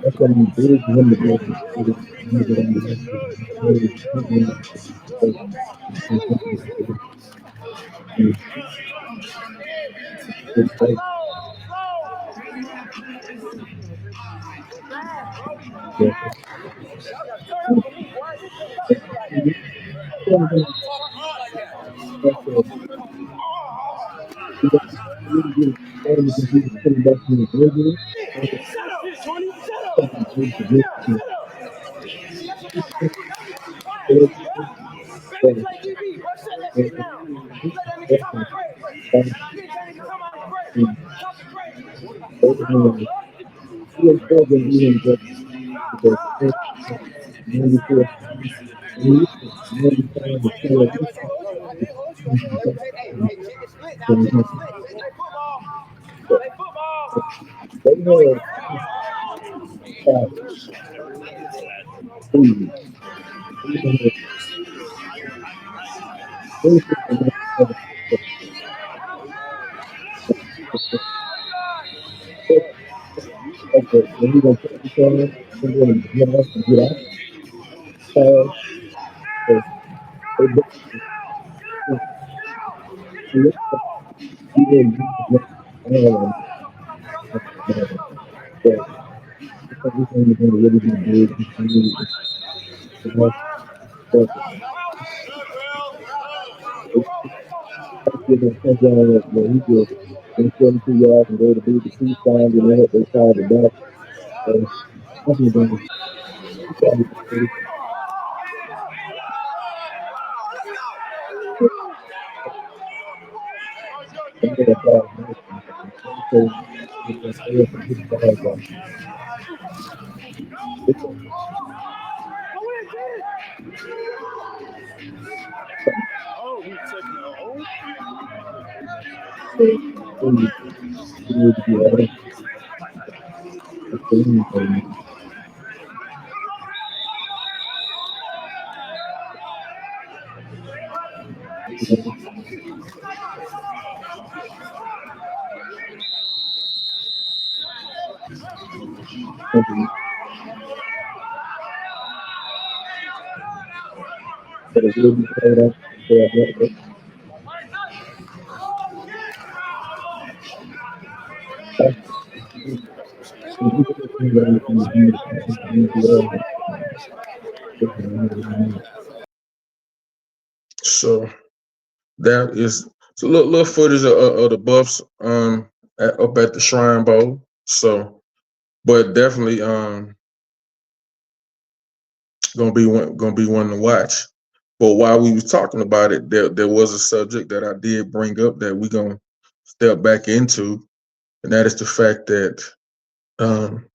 That's going to be big when the we're going to put each other, we're going to get off and get out. So, everything is going to really be big. give them 10 yards where he just in 72 yards and go to beat the two signs and they hit their side of back. So definitely going to Oh, he's taking a hold. So that is so little footage of the Buffs up at the Shrine Bowl. So, but definitely gonna be one to watch. But while we was talking about it, there was a subject that I did bring up that we gonna step back into, and that is the fact that um,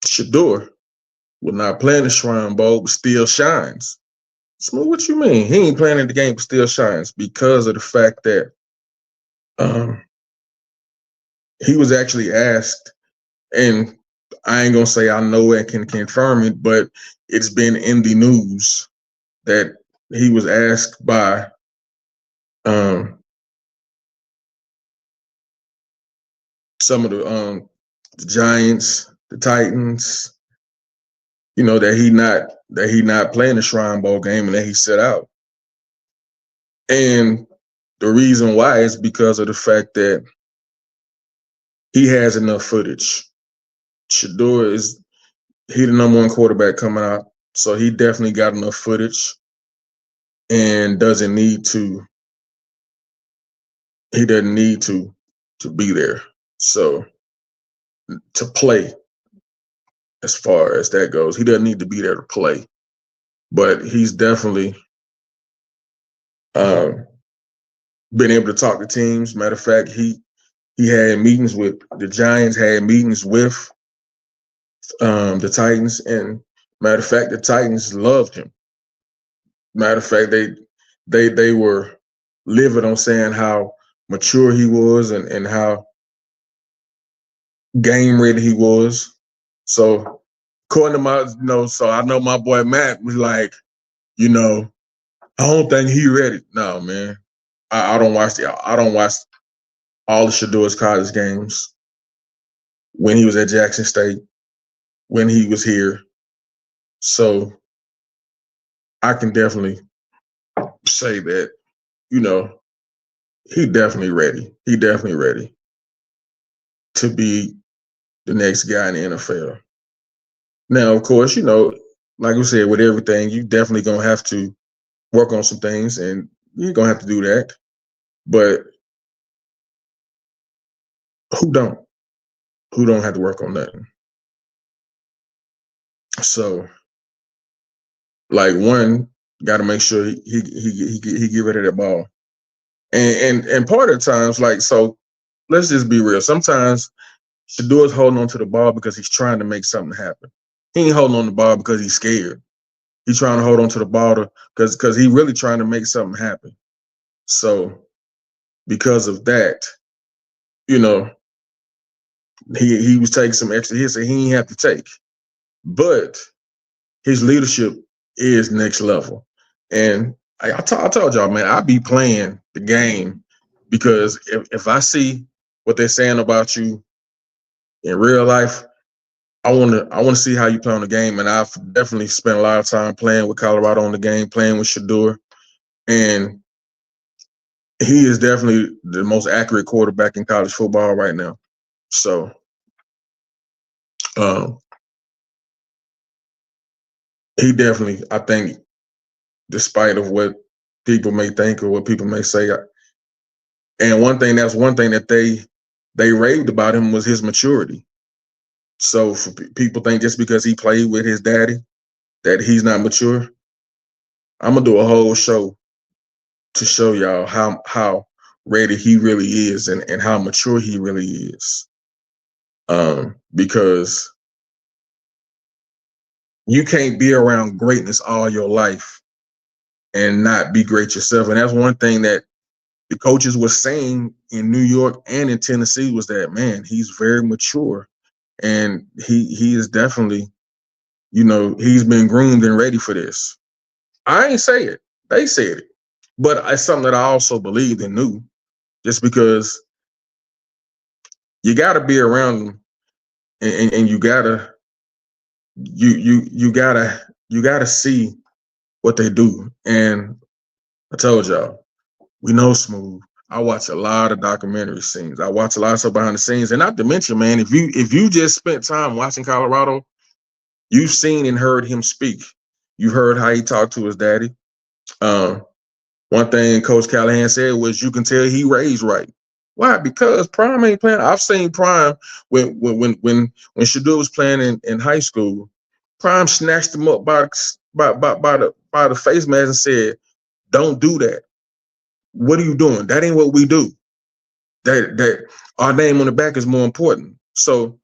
Shedeur will not play in the Shrine Bowl, but still shines. Smooth, what you mean? He ain't playing in the game, but still shines because of the fact that um, he was actually asked, and I ain't gonna say I know and can confirm it, but it's been in the news that he was asked by um, some of the Giants, the Titans, that he not playing the Shrine Bowl game and that he set out. And the reason why is because of the fact that he has enough footage. Shedeur he the number one quarterback coming out, so he definitely got enough footage and doesn't need to. He doesn't need to be there. So to play, as far as that goes, he doesn't need to be there to play. But he's definitely um, been able to talk to teams. Matter of fact, he had meetings with the Giants, had meetings with the Titans, and matter of fact, the Titans loved him. Matter of fact, they were livid on saying how mature he was and how game ready he was. So according to so I know my boy Matt was like, I don't think he ready. No, man. I don't watch all the Shedeur's college games when he was at Jackson State, when he was here. So I can definitely say that, he definitely ready. He definitely ready to be the next guy in the NFL. Now, of course, like we said, with everything, you definitely gonna have to work on some things, and you're gonna have to do that. But who don't? Who don't have to work on nothing? So, like, one got to make sure he get rid of that ball, and part of the times, like, so let's just be real. Sometimes Shedeur's holding on to the ball because he's trying to make something happen. He ain't holding on to the ball because he's scared. He's trying to hold on to the ball because he really trying to make something happen. So because of that, you know, he was taking some extra hits that he didn't have to take. But his leadership is next level. And I told y'all, man, I be playing the game because if I see what they're saying about you in real life, I want to see how you play on the game. And I've definitely spent a lot of time playing with Colorado on the game, playing with Shedeur, and he is definitely the most accurate quarterback in college football right now. So, um, he definitely, I think, despite of what people may think or what people may say, And one thing that they raved about him was his maturity. So for people think just because he played with his daddy that he's not mature. I'm gonna do a whole show to show y'all how ready he really is and how mature he really is. Because you can't be around greatness all your life and not be great yourself. And that's one thing that the coaches were saying in New York and in Tennessee was that, man, he's very mature and he is definitely, he's been groomed and ready for this. I ain't say it. They said it. But it's something that I also believed and knew, just because you gotta be around them and you gotta you gotta see what they do. And I told y'all, we know Smooth. I watch a lot of documentary scenes. I watch a lot of stuff behind the scenes. And not to mention, man, if you just spent time watching Colorado, you've seen and heard him speak. You heard how he talked to his daddy. One thing Coach Callahan said was you can tell he raised right. Why? Because Prime ain't playing. I've seen Prime when Shedeur was playing in high school. Prime snatched him up by the face mask and said, "Don't do that. What are you doing? That ain't what we do. That our name on the back is more important." So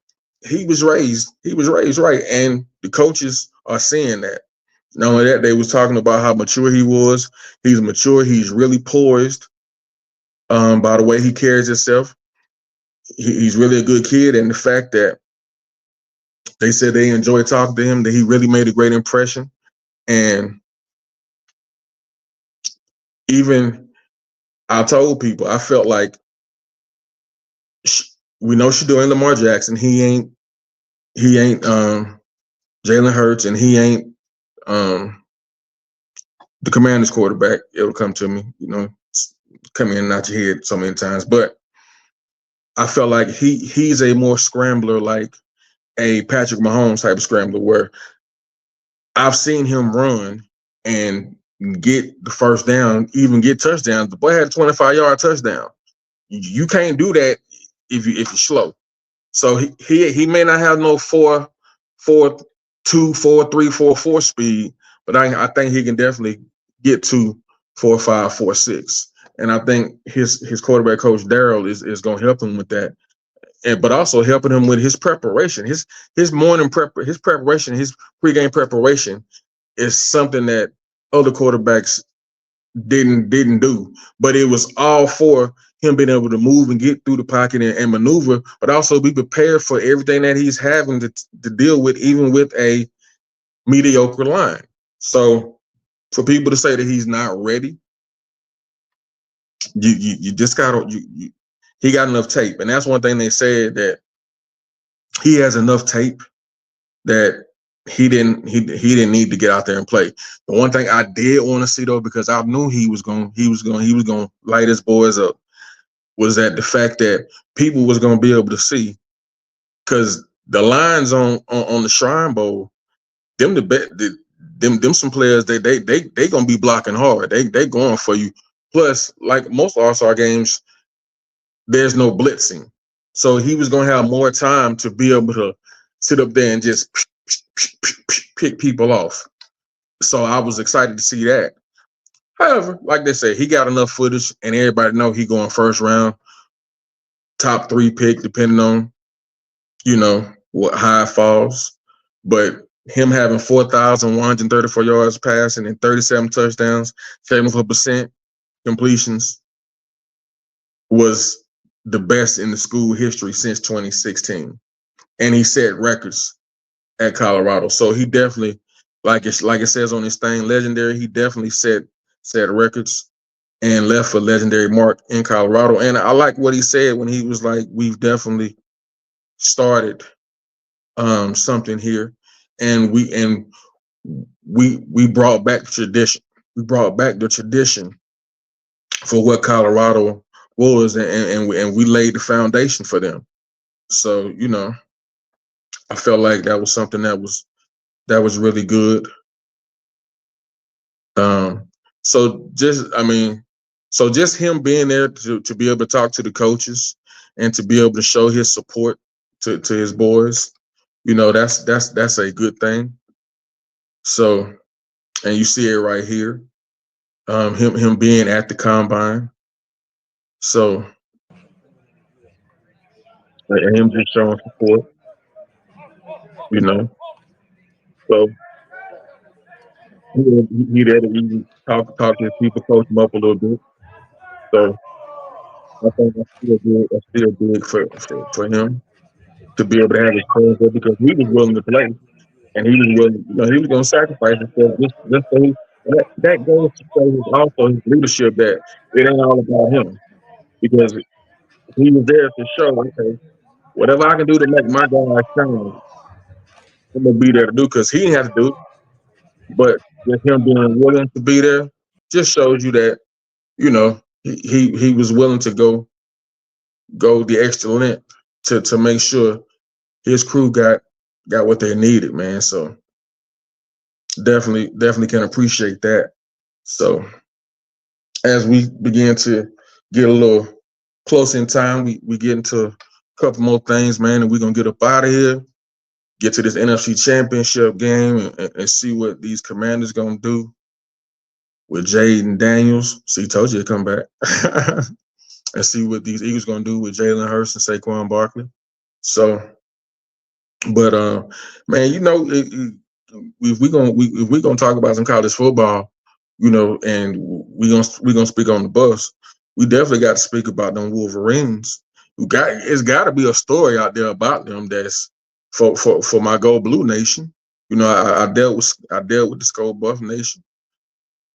he was raised right, and the coaches are seeing that. Not only that, they was talking about how mature he was. He's mature. He's really poised. By the way he carries himself, he's really a good kid. And the fact that they said they enjoyed talking to him, that he really made a great impression. And even I told people, I felt like we know Shedeur and Lamar Jackson. He ain't Jalen Hurts, and he ain't the Commanders quarterback. It'll come to me, come in and out your head so many times. But I felt like he's a more scrambler, like a Patrick Mahomes type of scrambler, where I've seen him run and get the first down, even get touchdowns. The boy had a 25-yard touchdown. You can't do that if you're slow. So he may not have no 4.2, 4.3, 4.4 speed, but I think he can definitely get to 4.5, 4.6. And I think his quarterback coach Daryl is going to help him with that, but also helping him with his preparation, his morning his preparation, his pregame preparation is something that other quarterbacks didn't do. But it was all for him being able to move and get through the pocket and maneuver, but also be prepared for everything that he's having to deal with, even with a mediocre line. So for people to say that he's not ready, you just gotta he got enough tape. And that's one thing they said, that he has enough tape that he didn't need to get out there and play. The one thing I did want to see, though, because I knew he was going to light his boys up, was that the fact that people was going to be able to see, because the lines on the Shrine Bowl, them some players, they gonna be blocking hard. They going for you. Plus, like most All-Star games, there's no blitzing, so he was gonna have more time to be able to sit up there and just pick people off. So I was excited to see that. However, like they say, he got enough footage, and everybody know he going first round, top 3 pick, depending on what high falls. But him having 4,134 yards passing and 37 touchdowns, 74% completions, was the best in the school history since 2016. And he set records at Colorado. So he definitely, like it says on his thing, legendary. He definitely set records and left a legendary mark in Colorado. And I like what he said when he was like, we've definitely started something here, and we brought back tradition. We brought back the tradition for what Colorado was, and we laid the foundation for them. So I felt like that was something that was really good. So So just him being there to be able to talk to the coaches and to be able to show his support to his boys, that's a good thing. So, and you see it right here, him being at the combine. So, and him just showing support, you know. So he there to talk to his people, coach him up a little bit. So I think that's still big for him to be able to have his friends there because he was willing to play and he was willing, he was going to sacrifice himself just so that goes to show also his leadership that it ain't all about him because he was there to show, okay, whatever I can do to make my guys shine, I'm gonna be there to do because he didn't have to do it, but just him being willing to be there just shows you that he was willing to go the extra length to make sure his crew got what they needed, man. So definitely can appreciate that. So as we begin to get a little close in time, we get into a couple more things, man, and we're gonna get up out of here, get to this NFC Championship game, and see what these Commanders gonna do with Jaden Daniels. See, told you to come back. And see what these Eagles gonna do with Jalen Hurts and Saquon Barkley. So, but man, if we gonna talk about some college football, and we gonna speak on the bus, we definitely got to speak about them Wolverines. It's got to be a story out there about them that's for my Go Blue Nation. I dealt with the Skull Buff Nation.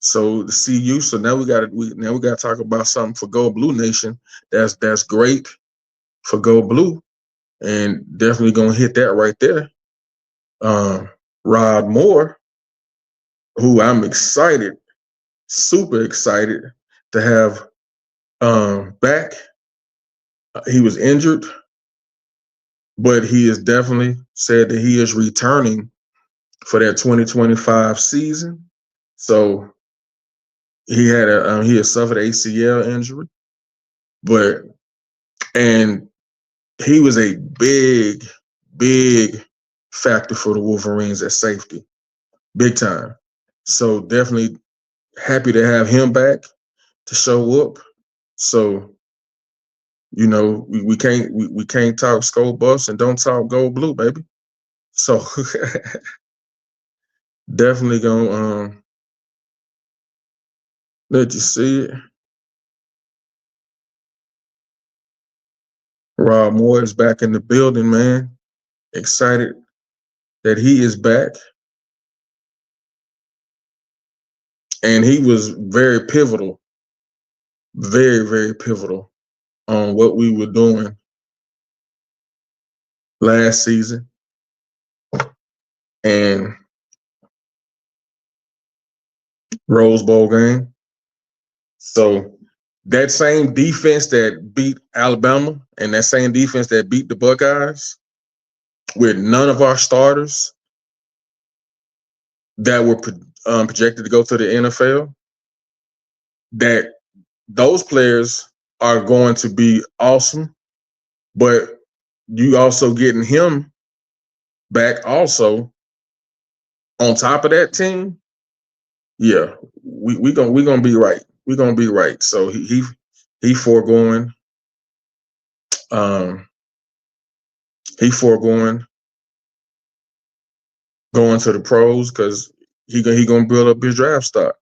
So to see you, so now we got to talk about something for Go Blue Nation. That's great for Go Blue, and definitely gonna hit that right there. Rod Moore, who I'm excited, super excited to have back. He was injured, but he has definitely said that he is returning for that 2025 season. So he had suffered ACL injury, and he was a big factor for the Wolverines at safety, big time. So definitely happy to have him back to show up. So we can't talk Skull Buffs and don't talk Gold Blue, baby. So definitely gonna let you see it. Rob Moore is back in the building, man. Excited that he is back. And he was very pivotal, very pivotal on what we were doing last season. And Rose Bowl game. So that same defense that beat Alabama and that same defense that beat the Buckeyes with none of our starters that were projected to go to the NFL, that those players are going to be awesome, but you also getting him back also on top of that team. Yeah, we gonna be right. We're gonna be right. So he foregoing going to the pros because he gonna build up his draft stock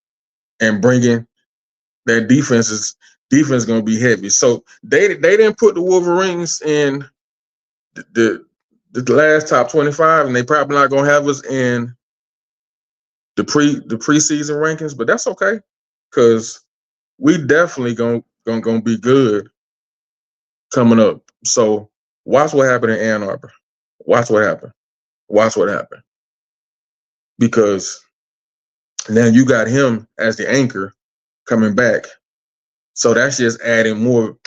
and bringing that defense gonna be heavy. So they didn't put the Wolverines in the last top 25, and they probably not gonna have us in the preseason rankings, but that's okay because we definitely gonna be good coming up. So watch what happened in Ann Arbor. Watch what happened. Because now you got him as the anchor coming back. So that's just adding more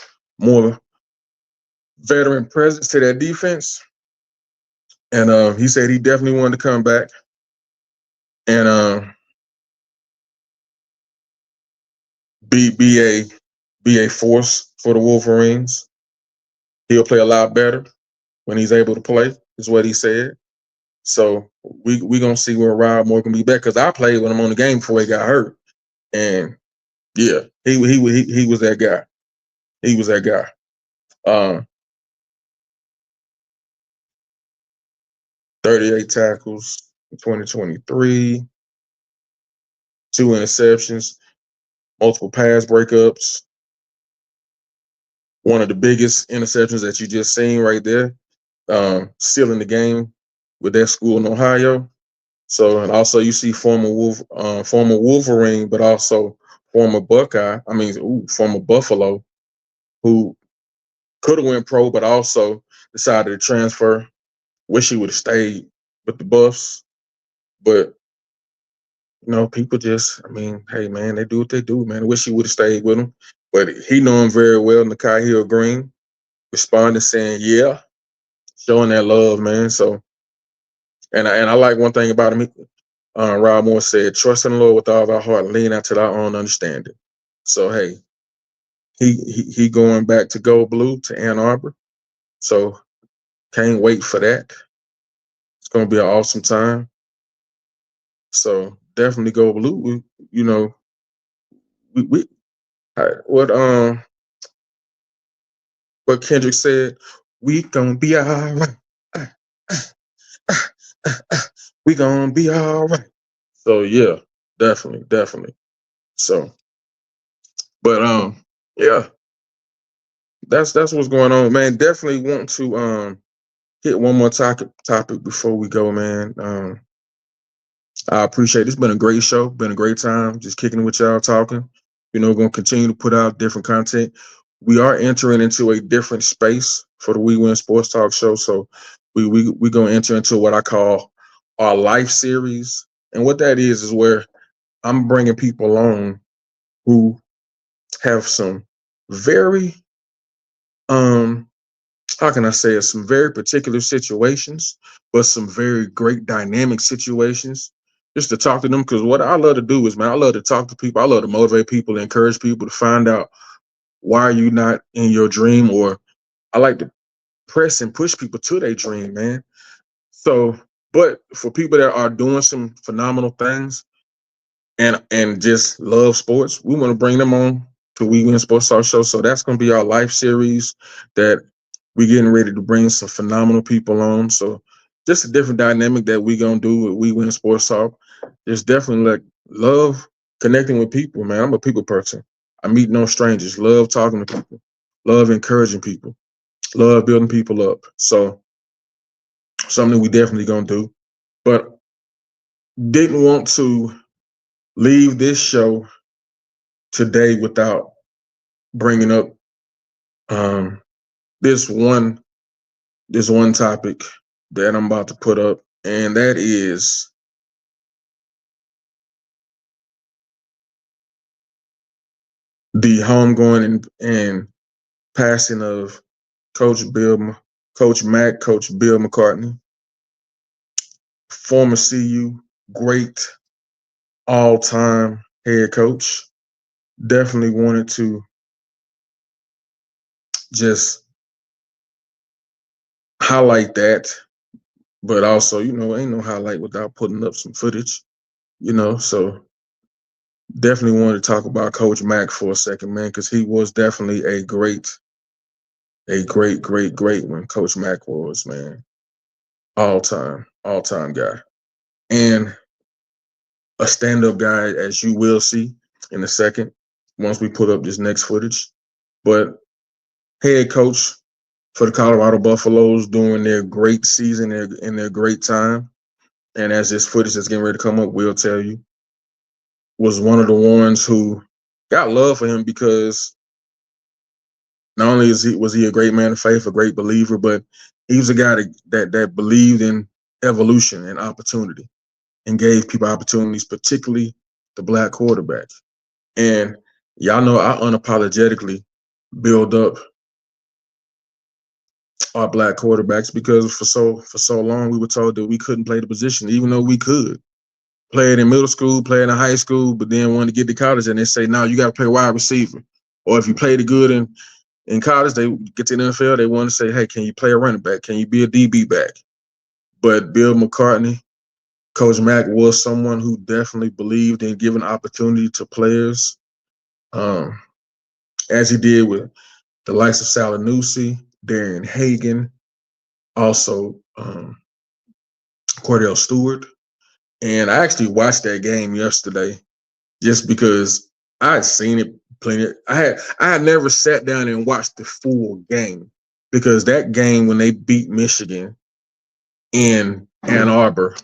veteran presence to that defense. And he said he definitely wanted to come back. And be a force for the Wolverines. He'll play a lot better when he's able to play, is what he said. So we gonna see where Rod Moore can be back because I played with him on the game before he got hurt, and yeah, he was that guy. He was that guy. 38 tackles in 2023, 2 interceptions, multiple pass breakups. One of the biggest interceptions that you just seen right there, still in the game with that school in Ohio. So, and also you see former Wolverine, but also former Buckeye. I mean, former Buffalo, who could have went pro, but also decided to transfer. Wish he would have stayed with the Buffs, but people just, I mean, hey man, they do what they do, man. I wish he would have stayed with him, but he know him very well. Nakai Hill Green responded saying, "Yeah," showing that love, man. So, and I like one thing about him. Rob Moore said, "Trust in the Lord with all our heart, and lean out to our own understanding." So, hey, he going back to Gold Blue to Ann Arbor. So, can't wait for that. It's gonna be an awesome time. So, definitely Gold Blue. We what Kendrick said. We gonna be all right. We gonna be all right. So yeah, definitely. So, but yeah, that's what's going on, man. Definitely want to hit one more topic before we go, man. I appreciate it. It's been a great show, been a great time, just kicking it with y'all, talking. Going to continue to put out different content. We are entering into a different space for the We Win Sports Talk show, so we gonna enter into what I call our life series, and what that is where I'm bringing people on who have some very how can I say it, some very particular situations, but some very great dynamic situations. Just to talk to them, because what I love to do is, man, I love to talk to people. I love to motivate people, encourage people to find out why are you not in your dream, or I like to press and push people to their dream, man. So, but for people that are doing some phenomenal things and just love sports, we want to bring them on to We Win Sports Talk Show. So that's going to be our life series that we're getting ready to bring some phenomenal people on. So just a different dynamic that we're going to do with We Win Sports Talk. Just definitely love connecting with people, man. I'm a people person. I meet no strangers. Love talking to people. Love encouraging people. Love building people up. So something we definitely going to do. But didn't want to leave this show today without bringing up this one topic that I'm about to put up, and that is the homegoing and passing of Coach Bill McCartney, former CU, great all-time head coach. Definitely wanted to just highlight that, but also, ain't no highlight without putting up some footage, so definitely wanted to talk about Coach Mack for a second, man, because he was definitely a great one. Coach Mack was, man, all time guy, and a stand-up guy, as you will see in a second once we put up this next footage. But head coach for the Colorado Buffaloes during their great season, in their great time, and as this footage is getting ready to come up, we'll tell you, was one of the ones who got love for him because not only was he a great man of faith, a great believer, but he was a guy that believed in evolution and opportunity and gave people opportunities, particularly the black quarterbacks. And y'all know I unapologetically build up our black quarterbacks because for so long we were told that we couldn't play the position, even though we could. played in middle school, played in high school, but then wanted to get to college, and they say, no, you got to play wide receiver. Or if you played it good in college, they get to the NFL, they want to say, hey, can you play a running back? Can you be a DB back? But Bill McCartney, Coach Mack was someone who definitely believed in giving opportunity to players, as he did with the likes of Salanucci, Darian Hagan, also Cordell Stewart. And I actually watched that game yesterday just because I had seen it plenty. I had never sat down and watched the full game, because that game when they beat Michigan in Ann Arbor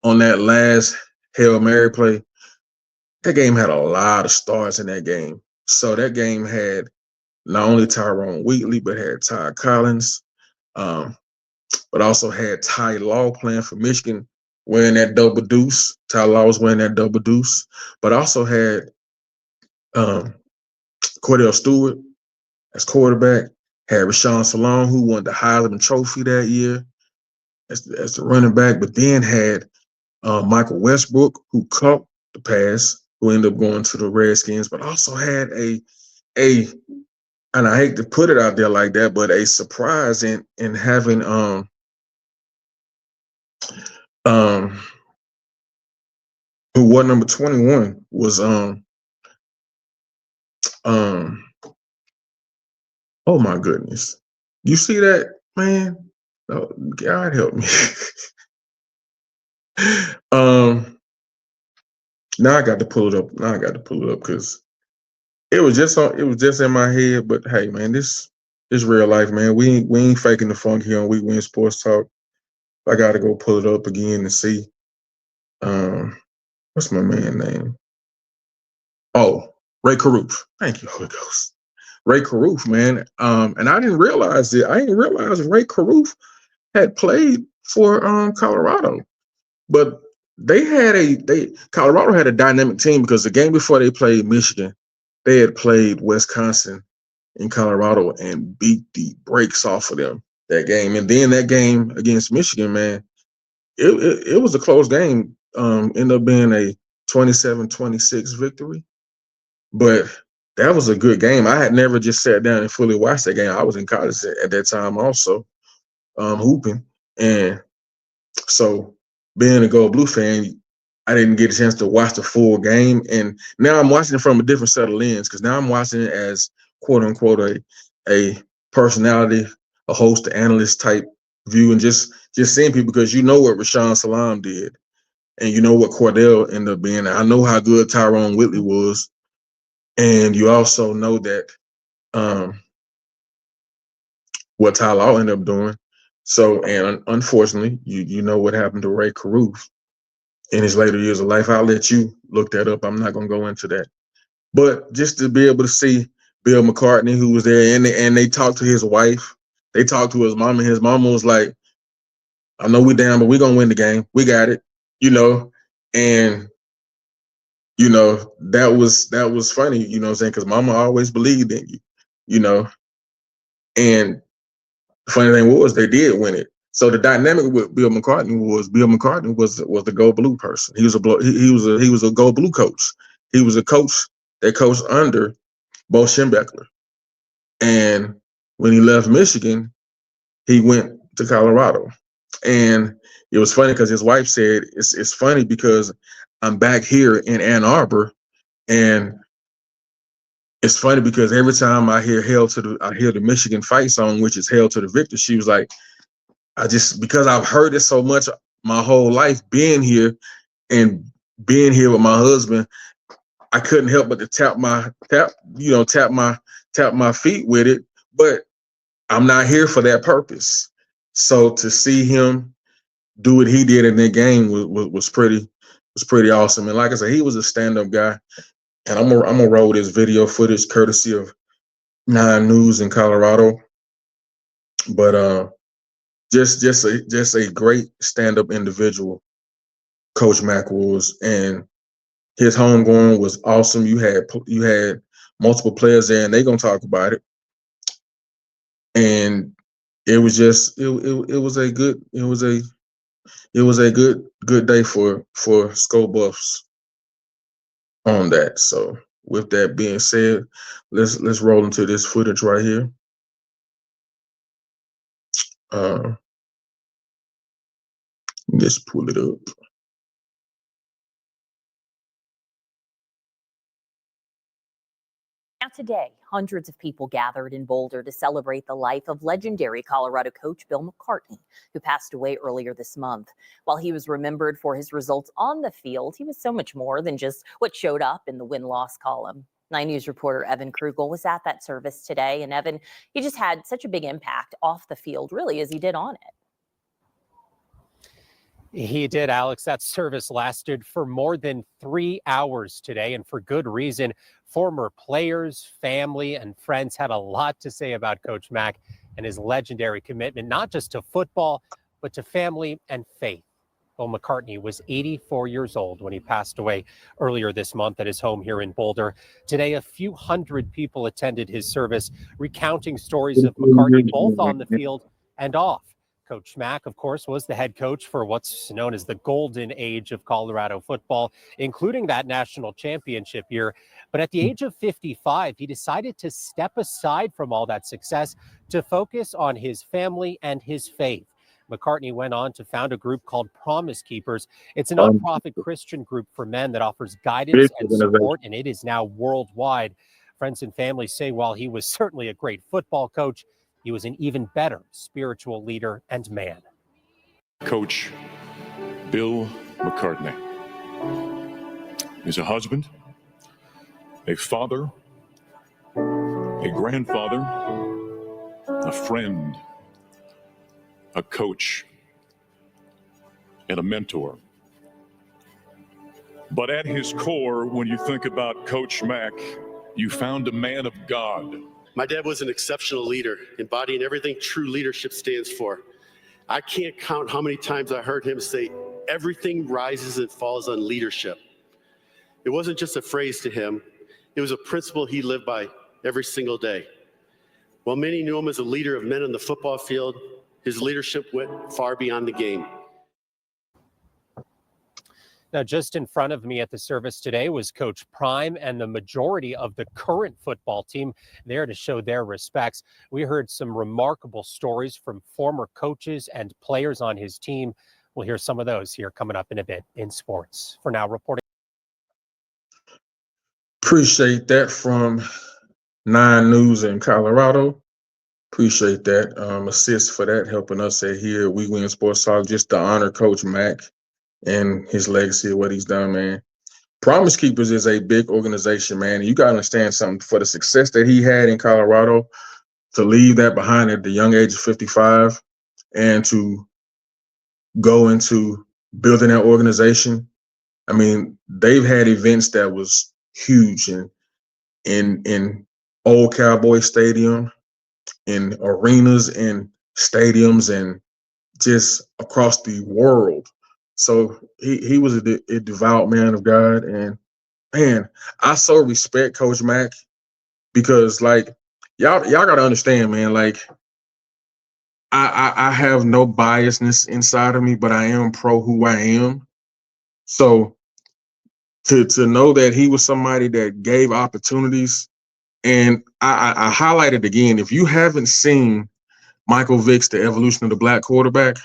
on that last Hail Mary play, that game had a lot of stars in that game. So that game had not only Tyrone Wheatley, but had Ty Collins, but also had Ty Law playing for Michigan, wearing that double deuce. Ty Law was wearing that double deuce, but also had Cordell Stewart as quarterback, had Rashawn Salone, who won the Heisman Trophy that year as the running back, but then had Michael Westbrook, who caught the pass, who ended up going to the Redskins, but also had a and I hate to put it out there like that, but a surprise in having who won number 21 was oh my goodness. You see that, man? Oh, God help me. Now I got to pull it up. Because it was just in my head. But hey, man, this is real life, man. We ain't faking the funk here on We Win Sports Talk. I got to go pull it up again and see. What's my man name? Oh, Ray Caruth. Thank you, Holy Ghost. Ray Caruth, man. And I didn't realize it. I didn't realize Ray Caruth had played for Colorado. But Colorado had a dynamic team, because the game before they played Michigan, they had played Wisconsin in Colorado and beat the brakes off of them that game. And then that game against Michigan, man, it was a close game. Ended up being a 27-26 victory. But that was a good game. I had never just sat down and fully watched that game. I was in college at that time also, hooping. And so being a Gold Blue fan, I didn't get a chance to watch the full game. And now I'm watching it from a different set of lens, because now I'm watching it as, quote unquote, a personality, a host, analyst type view, and just seeing people, because you know what Rashawn Salam did, and you know what Cordell ended up being. I know how good Tyrone Whitley was. And you also know that what Ty Law ended up doing. So, and unfortunately, you know what happened to Ray Caruth in his later years of life. I'll let you look that up. I'm not going to go into that. But just to be able to see Bill McCartney, who was there, and they talked to his wife. They talked to his mom, and his mama was like, I know we're down, but we're going to win the game. We got it, And that was funny, what I'm saying? Because mama always believed in you, And the funny thing was they did win it. So the dynamic with Bill McCartney was the Go Blue person. He was a Go Blue coach. He was a coach that coached under Bo Schembechler. And when he left Michigan, he went to Colorado. And it was funny because his wife said, it's funny because I'm back here in Ann Arbor, and it's funny because every time I hear the Michigan fight song, which is Hail to the Victor, she was like, because I've heard it so much my whole life being here and being here with my husband, I couldn't help but to tap my feet with it, but I'm not here for that purpose. So to see him do what he did in that game was pretty awesome. And like I said, he was a stand-up guy. And I'm gonna roll this video footage courtesy of 9 News in Colorado. But just a great stand-up individual, Coach Mack was, and his homegoing was awesome. You had multiple players there, and they're gonna talk about it. And it was just it was a it was a good day for Skull Buffs on that. So with that being said, let's roll into this footage right here. Let's pull it up. Now today, hundreds of people gathered in Boulder to celebrate the life of legendary Colorado coach Bill McCartney, who passed away earlier this month. While he was remembered for his results on the field, he was so much more than just what showed up in the win-loss column. 9 News reporter Evan Krugel was at that service today, and Evan, he just had such a big impact off the field, really, as he did on it. He did, Alex. That service lasted for more than 3 hours today, and for good reason. Former players, family, and friends had a lot to say about Coach Mack and his legendary commitment, not just to football, but to family and faith. Bill McCartney was 84 years old when he passed away earlier this month at his home here in Boulder. Today, a few hundred people attended his service, recounting stories of McCartney both on the field and off. Coach Mack, of course, was the head coach for what's known as the golden age of Colorado football, including that national championship year. But at the age of 55, he decided to step aside from all that success to focus on his family and his faith. McCartney went on to found a group called Promise Keepers. It's a nonprofit Christian group for men that offers guidance and support, and it is now worldwide. Friends and family say while he was certainly a great football coach, he was an even better spiritual leader and man. Coach Bill McCartney is a husband, a father, a grandfather, a friend, a coach, and a mentor. But at his core, when you think about Coach Mack, you found a man of God. My dad was an exceptional leader, embodying everything true leadership stands for. I can't count how many times I heard him say, everything rises and falls on leadership. It wasn't just a phrase to him, it was a principle he lived by every single day. While many knew him as a leader of men on the football field, his leadership went far beyond the game. Now, just in front of me at the service today was Coach Prime and the majority of the current football team there to show their respects. We heard some remarkable stories from former coaches and players on his team. We'll hear some of those here coming up in a bit in sports. For now, reporting. Appreciate that from 9 News in Colorado. Appreciate that assist for that, helping us say here We Win Sports Talk, just to honor Coach Mack and his legacy of what he's done, man. Promise Keepers is a big organization, man. You got to understand something. For the success that he had in Colorado, to leave that behind at the young age of 55 and to go into building that organization, I mean, they've had events that was huge in old Cowboy Stadium, in arenas and stadiums, and just across the world. So he was a devout man of God, and man, I so respect Coach Mack because, like, y'all gotta understand, man. Like, I have no biasness inside of me, but I am pro who I am. So to know that he was somebody that gave opportunities, and I highlighted again, if you haven't seen Michael Vick's The Evolution of the Black Quarterback,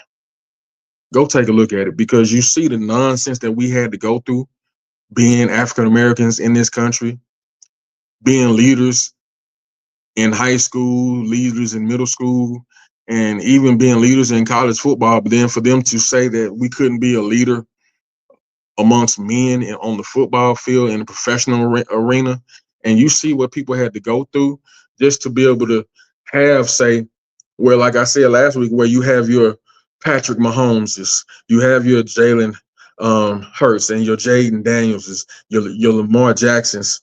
go take a look at it, because you see the nonsense that we had to go through being African Americans in this country, being leaders in high school, leaders in middle school, and even being leaders in college football. But then for them to say that we couldn't be a leader amongst men and on the football field in the professional arena, and you see what people had to go through just to be able to have, say, where, like I said last week, where you have your Patrick Mahomes, you have your Jalen Hurts and your Jaden Daniels, your Lamar Jacksons,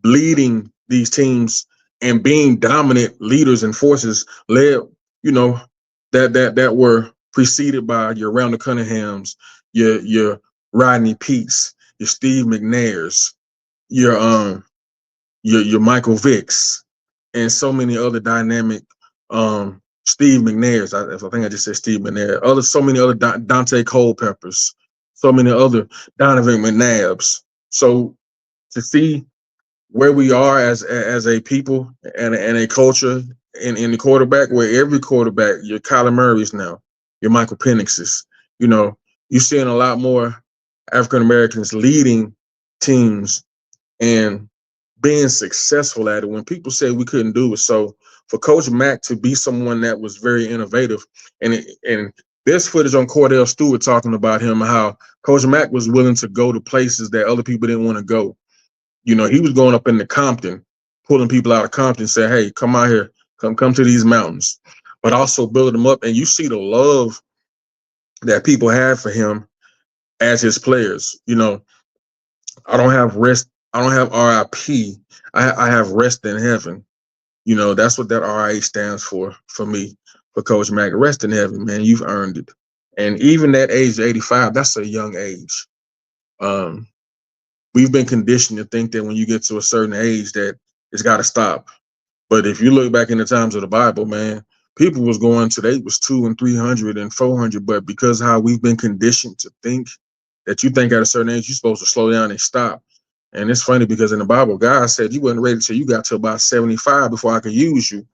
leading these teams and being dominant leaders and forces, led, that were preceded by your Randall Cunninghams, your Rodney Peets, your Steve McNairs, your Michael Vicks, and so many other dynamic Steve McNair's. I think I just said Steve McNair. So many other Dante Culpeppers, so many other Donovan McNabbs. So to see where we are as a people and a culture in the quarterback, where every quarterback, your Kyler Murray's now, your Michael Penix's, you're seeing a lot more African Americans leading teams and being successful at it when people said we couldn't do it. So for Coach Mack to be someone that was very innovative, and there's footage on Cordell Stewart talking about him, how Coach Mack was willing to go to places that other people didn't want to go. He was going up into Compton, pulling people out of Compton, saying, hey, come out here, come to these mountains, but also building them up. And you see the love that people have for him as his players. I don't have rest. I don't have RIP. I have rest in heaven. That's what that RIA stands for me, for Coach Mack. Rest in heaven, man. You've earned it. And even that age of 85, that's a young age. We've been conditioned to think that when you get to a certain age that it's got to stop. But if you look back in the times of the Bible, man, people was going to, they was 200 and 300 and 400. But because how we've been conditioned to think that you think at a certain age, you're supposed to slow down and stop. And it's funny because in the Bible, God said you wasn't ready till you got to about 75 before I could use you.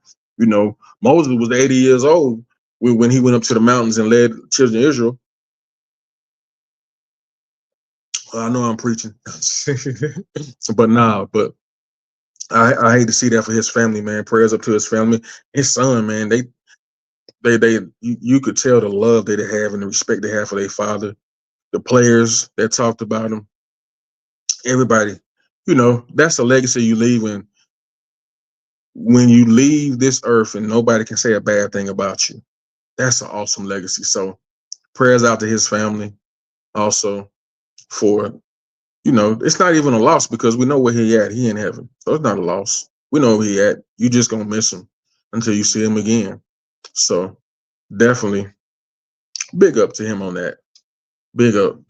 Moses was 80 years old when he went up to the mountains and led children of Israel. I know I'm preaching, but I hate to see that for his family, man. Prayers up to his family, his son, man. You could tell the love that they have and the respect they have for their father. The players that talked about him, everybody, that's a legacy you leave when you leave this earth and nobody can say a bad thing about you. That's an awesome legacy. So prayers out to his family also for, it's not even a loss because we know where he at. He in heaven. So it's not a loss. We know where he at. You just going to miss him until you see him again. So definitely big up to him on that. Big up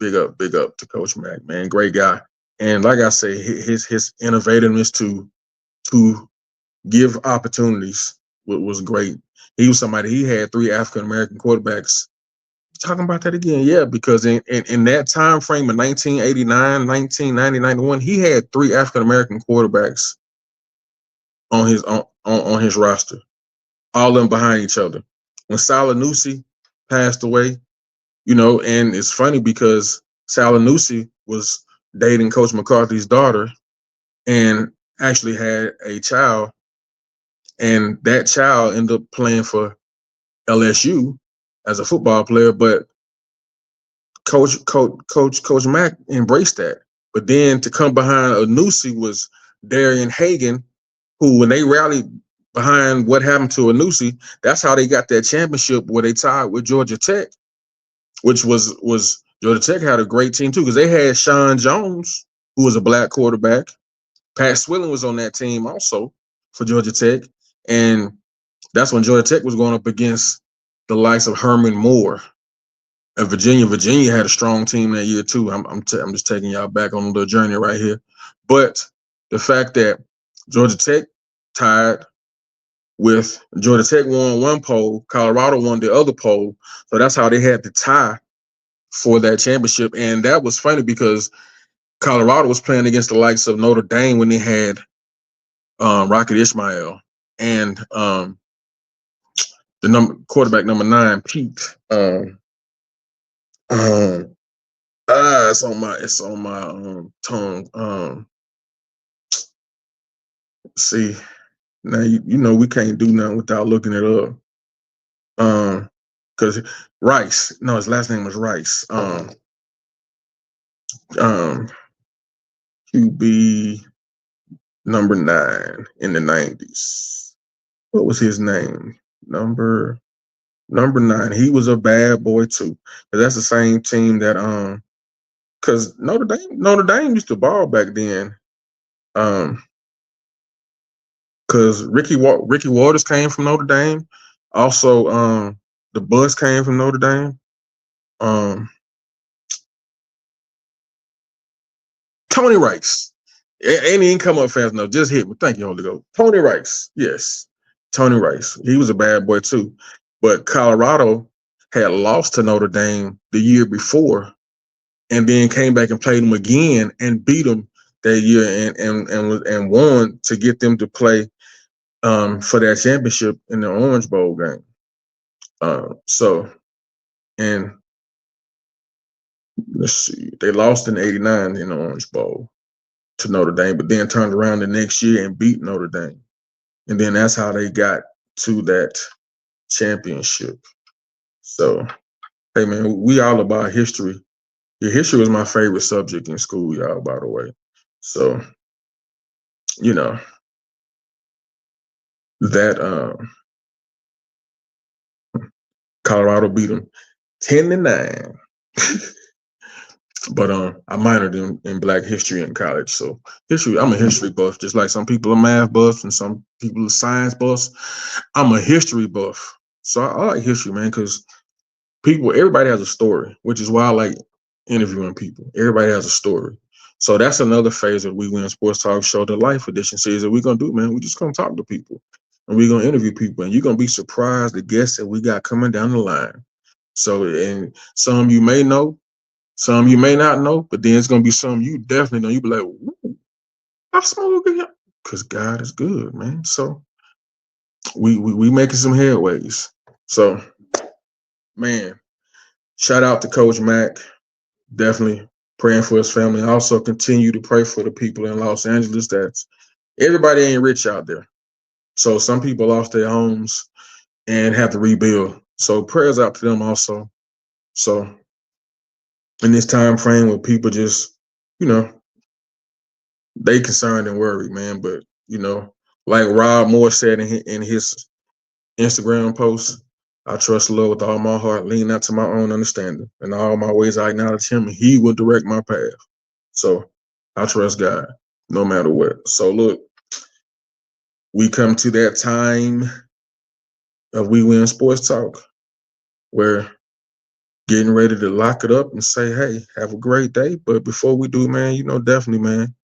to Coach Mack, man. Great guy. And like I say, his innovativeness to give opportunities was great. He was somebody, he had 3 African-American quarterbacks. Talking about that again, yeah, because in that time frame of 1989, 1990, 91, he had 3 African-American quarterbacks on his roster, all of them behind each other. When Salanusi passed away, and it's funny because Salanusi was dating Coach McCarthy's daughter and actually had a child, and that child ended up playing for LSU as a football player, but Coach Mack embraced that. But then to come behind Anusi was Darian Hagan, who when they rallied behind what happened to Anusi, that's how they got that championship where they tied with Georgia Tech, which was Georgia Tech had a great team too, because they had Sean Jones, who was a black quarterback. Pat Swilling was on that team also for Georgia Tech. And that's when Georgia Tech was going up against the likes of Herman Moore and Virginia. Virginia had a strong team that year too. I'm just taking y'all back on the journey right here. But the fact that Georgia Tech tied with Georgia Tech won one poll, Colorado won the other poll. So that's how they had the tie for that championship. And that was funny because Colorado was playing against the likes of Notre Dame when they had Rocket Ismail and the quarterback number 9, Pete. It's on my tongue. See, now you know we can't do nothing without looking it up. Because Rice, no, his last name was Rice. QB number 9 in the 90s. What was his name? Number 9. He was a bad boy too. But that's the same team that because Notre Dame used to ball back then. Because Ricky Waters came from Notre Dame. Also, the Bus came from Notre Dame. Tony Rice. Ain't even come up fast enough. Just hit me. Thank you, Holy Ghost. Tony Rice. Yes. Tony Rice. He was a bad boy too. But Colorado had lost to Notre Dame the year before, and then came back and played them again and beat them that year and won to get them to play for that championship in the Orange Bowl game. And let's see, they lost in '89 in the Orange Bowl to Notre Dame, but then turned around the next year and beat Notre Dame. And then that's how they got to that championship. So, hey, man, we all about history. Yeah, history was my favorite subject in school, y'all, by the way. So, you know, that Colorado beat them 10-9. But I minored in Black history in college. So history, I'm a history buff, just like some people are math buffs and some people are science buffs. I'm a history buff. So I like history, man, because everybody has a story, which is why I like interviewing people. Everybody has a story. So that's another phase of We Win Sports Talk Show, the Life Edition series that we're going to do, man. We're just going to talk to people and we're going to interview people. And you're going to be surprised the guests that we got coming down the line. So, and some you may know, some you may not know, but then it's going to be some you definitely know. You be like, ooh, how smooth is because God is good, man. So we making some headways. So, man, shout out to Coach Mack. Definitely praying for his family. Also continue to pray for the people in Los Angeles. That's everybody ain't rich out there. So some people lost their homes and have to rebuild. So prayers out to them also. So in this time frame where people just, they concerned and worried, man. But, like Rob Moore said in his Instagram post, I trust the Lord with all my heart, lean not to my own understanding. In all my ways I acknowledge him, and he will direct my path. So I trust God no matter what. So look, we come to that time of We Win Sports Talk. We're getting ready to lock it up and say, hey, have a great day. But before we do, man, definitely, man,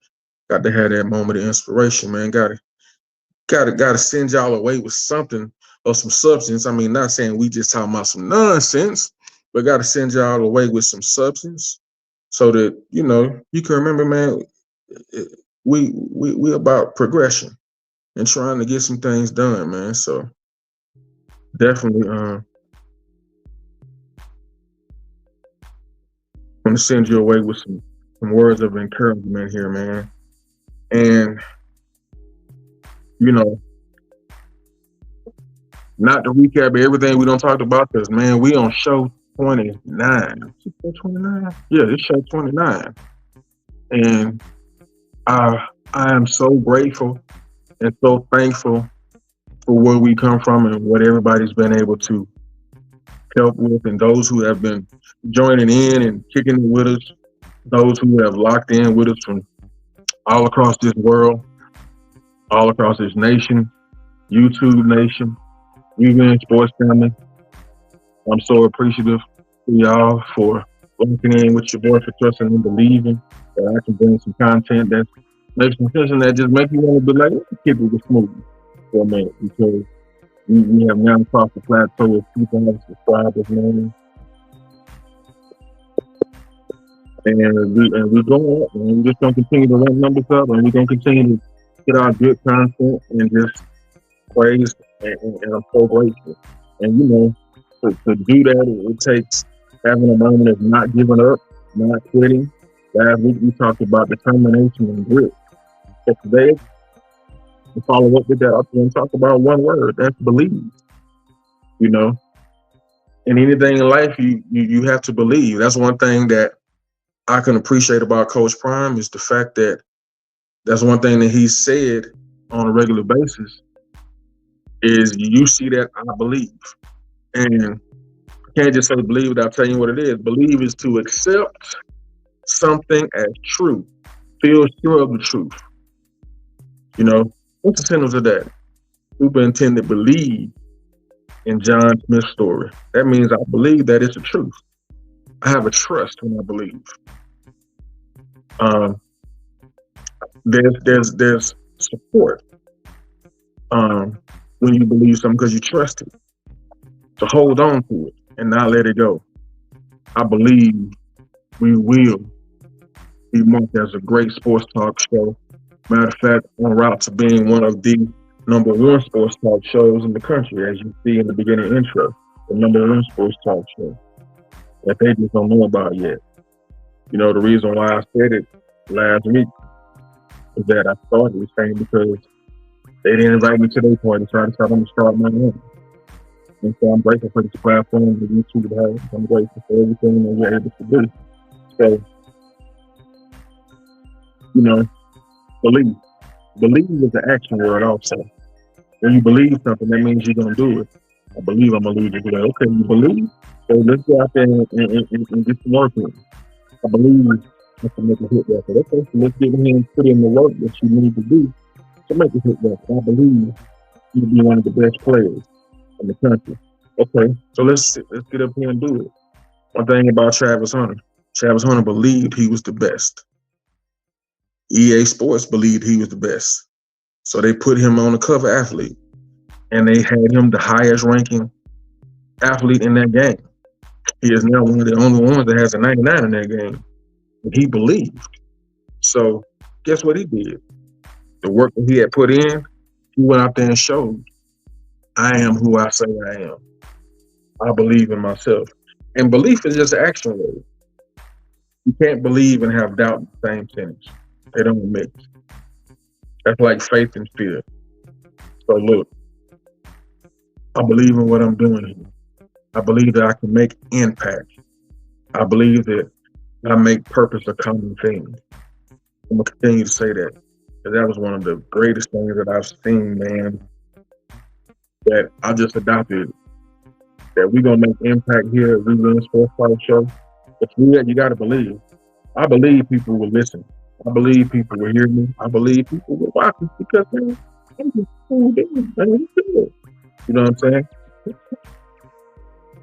got to have that moment of inspiration, man. Gotta send y'all away with something or some substance. I mean, not saying we just talking about some nonsense, but gotta send y'all away with some substance so that, you can remember, man, we about progression and trying to get some things done, man. So definitely I'm gonna send you away with some words of encouragement here, man. And not to recap everything we don't talk about, because man, we on show 29. Is it 29? Yeah, it's show 29. And I am so grateful and so thankful for where we come from and what everybody's been able to help with, and those who have been joining in and kicking it with us, those who have locked in with us from all across this world, all across this nation, YouTube nation, We Win Sports family. I'm so appreciative to y'all for locking in with your boy, for trusting and believing that I can bring some content that makes some sense and that just makes you want to be like, let's keep it smooth for a minute, because we have now crossed the plateau of 2,000 subscribers, man. And we go up, and we're just gonna continue to run numbers up, and we're gonna continue to get our good content and just praise. And I'm so grateful. And to do that, it takes having a moment of not giving up, not quitting. Last week we talked about determination and grit. So today, to follow up with that, I'm going to talk about one word. That's believe. And anything in life, you have to believe. That's one thing that I can appreciate about Coach Prime, is the fact that that's one thing that he said on a regular basis is, you see that I believe. And I can't just say believe without telling you what it is. Believe is to accept something as true, feel sure of the truth. What's the sentence of that? Superintendent believed in John Smith's story. That means I believe that it's the truth. I have a trust when I believe. There's support. when you believe something because you trust it. So hold on to it and not let it go. I believe we will be marked as a great sports talk show. Matter of fact, en route to being one of the #1 sports talk shows in the country, as you see in the beginning intro, the #1 sports talk show that they just don't know about yet. You know, the reason why I said it last week is that I started this thing because they didn't invite me to their party, so I decided I'm going to start my own. And so I'm grateful for this platform that YouTube has. I'm grateful for everything that we're able to do. So, you know, believe. Believe is the action word also. When you believe something, that means you're going to do it. I believe I'm going to lead you to that. Okay, you believe? So let's go out there and get some work in. I believe I can make a hit record. Okay, so let's get in here and put in the work that you need to do to make a hit record. I believe you'll be one of the best players in the country. Okay, so let's get up here and do it. One thing about Travis Hunter. Travis Hunter believed he was the best. EA Sports believed he was the best. So they put him on the cover athlete. And they had him the highest ranking athlete in that game. He is now one of the only ones that has a 99 in that game. And he believed. So guess what he did? The work that he had put in, he went out there and showed, I am who I say I am. I believe in myself. And belief is just an action word. You can't believe and have doubt in the same sentence. They don't mix. That's like faith and fear. So look, I believe in what I'm doing here. I believe that I can make impact. I believe that I make purpose a common thing. I'm going to continue to say that. Because that was one of the greatest things that I've seen, man, that I just adopted. That we're going to make impact here at We Win Sports Talk Show. But you got to believe. I believe people will listen. I believe people will hear me. I believe people will watch me because, man, I'm just cool. You know what I'm saying?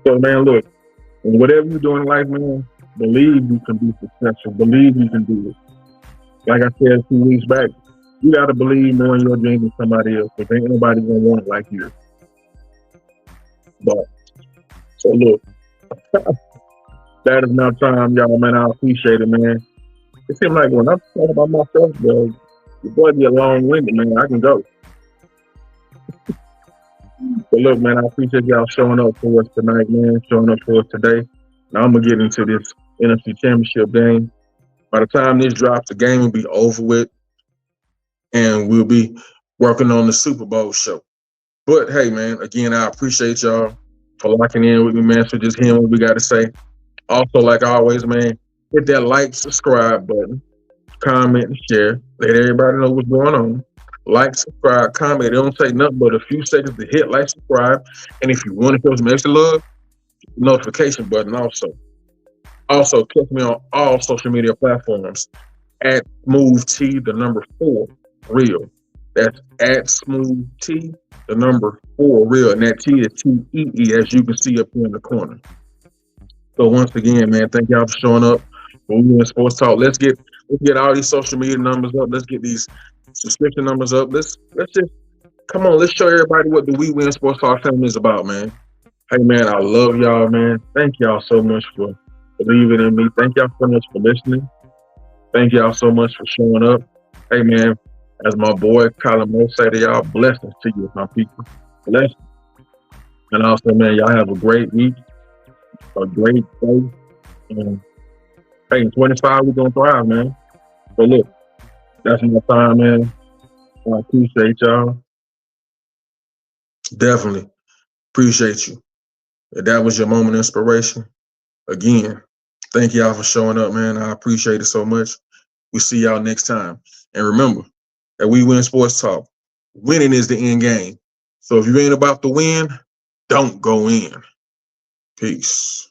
So, man, look, whatever you do in life, man, believe you can be successful. Believe you can do it. Like I said a few weeks back, you got to believe more in your dream than somebody else because ain't nobody going to want it like you. But, so look, that is my time, y'all, man. I appreciate it, man. It seems like when I'm talking about myself, bro, your boy be a long-winded, man. I can go. But look, man, I appreciate y'all showing up for us tonight, man, showing up for us today. Now I'm going to get into this NFC Championship game. By the time this drops, the game will be over with, and we'll be working on the Super Bowl show. But, hey, man, again, I appreciate y'all for locking in with me, man, for just hearing what we got to say. Also, like always, man, hit that like, subscribe button, comment, and share. Let everybody know what's going on. Like, subscribe, comment. It don't take nothing but a few seconds to hit like, subscribe. And if you want to show some extra love, notification button also. Also, catch me on all social media platforms at SmoothT, the number 4, real. That's at SmoothT, the number 4, real. And that T is T-E-E, as you can see up here in the corner. So once again, man, thank y'all for showing up. We Win Sports Talk. Let's get all these social media numbers up. Let's get these subscription numbers up. Let's just come on. Let's show everybody what the We Win Sports Talk family is about, man. Hey, man, I love y'all, man. Thank y'all so much for believing in me. Thank y'all so much for listening. Thank y'all so much for showing up. Hey, man, as my boy Colin Moore say to y'all, blessings to you, my people. Blessings. And also, man, y'all have a great week, a great day. And hey, in 25, we're going to thrive, man. So look, that's my time, man. I appreciate y'all. Definitely appreciate you. If that was your moment of inspiration, again, thank y'all for showing up, man. I appreciate it so much. We'll see y'all next time. And remember, that We Win Sports Talk, winning is the end game. So if you ain't about to win, don't go in. Peace.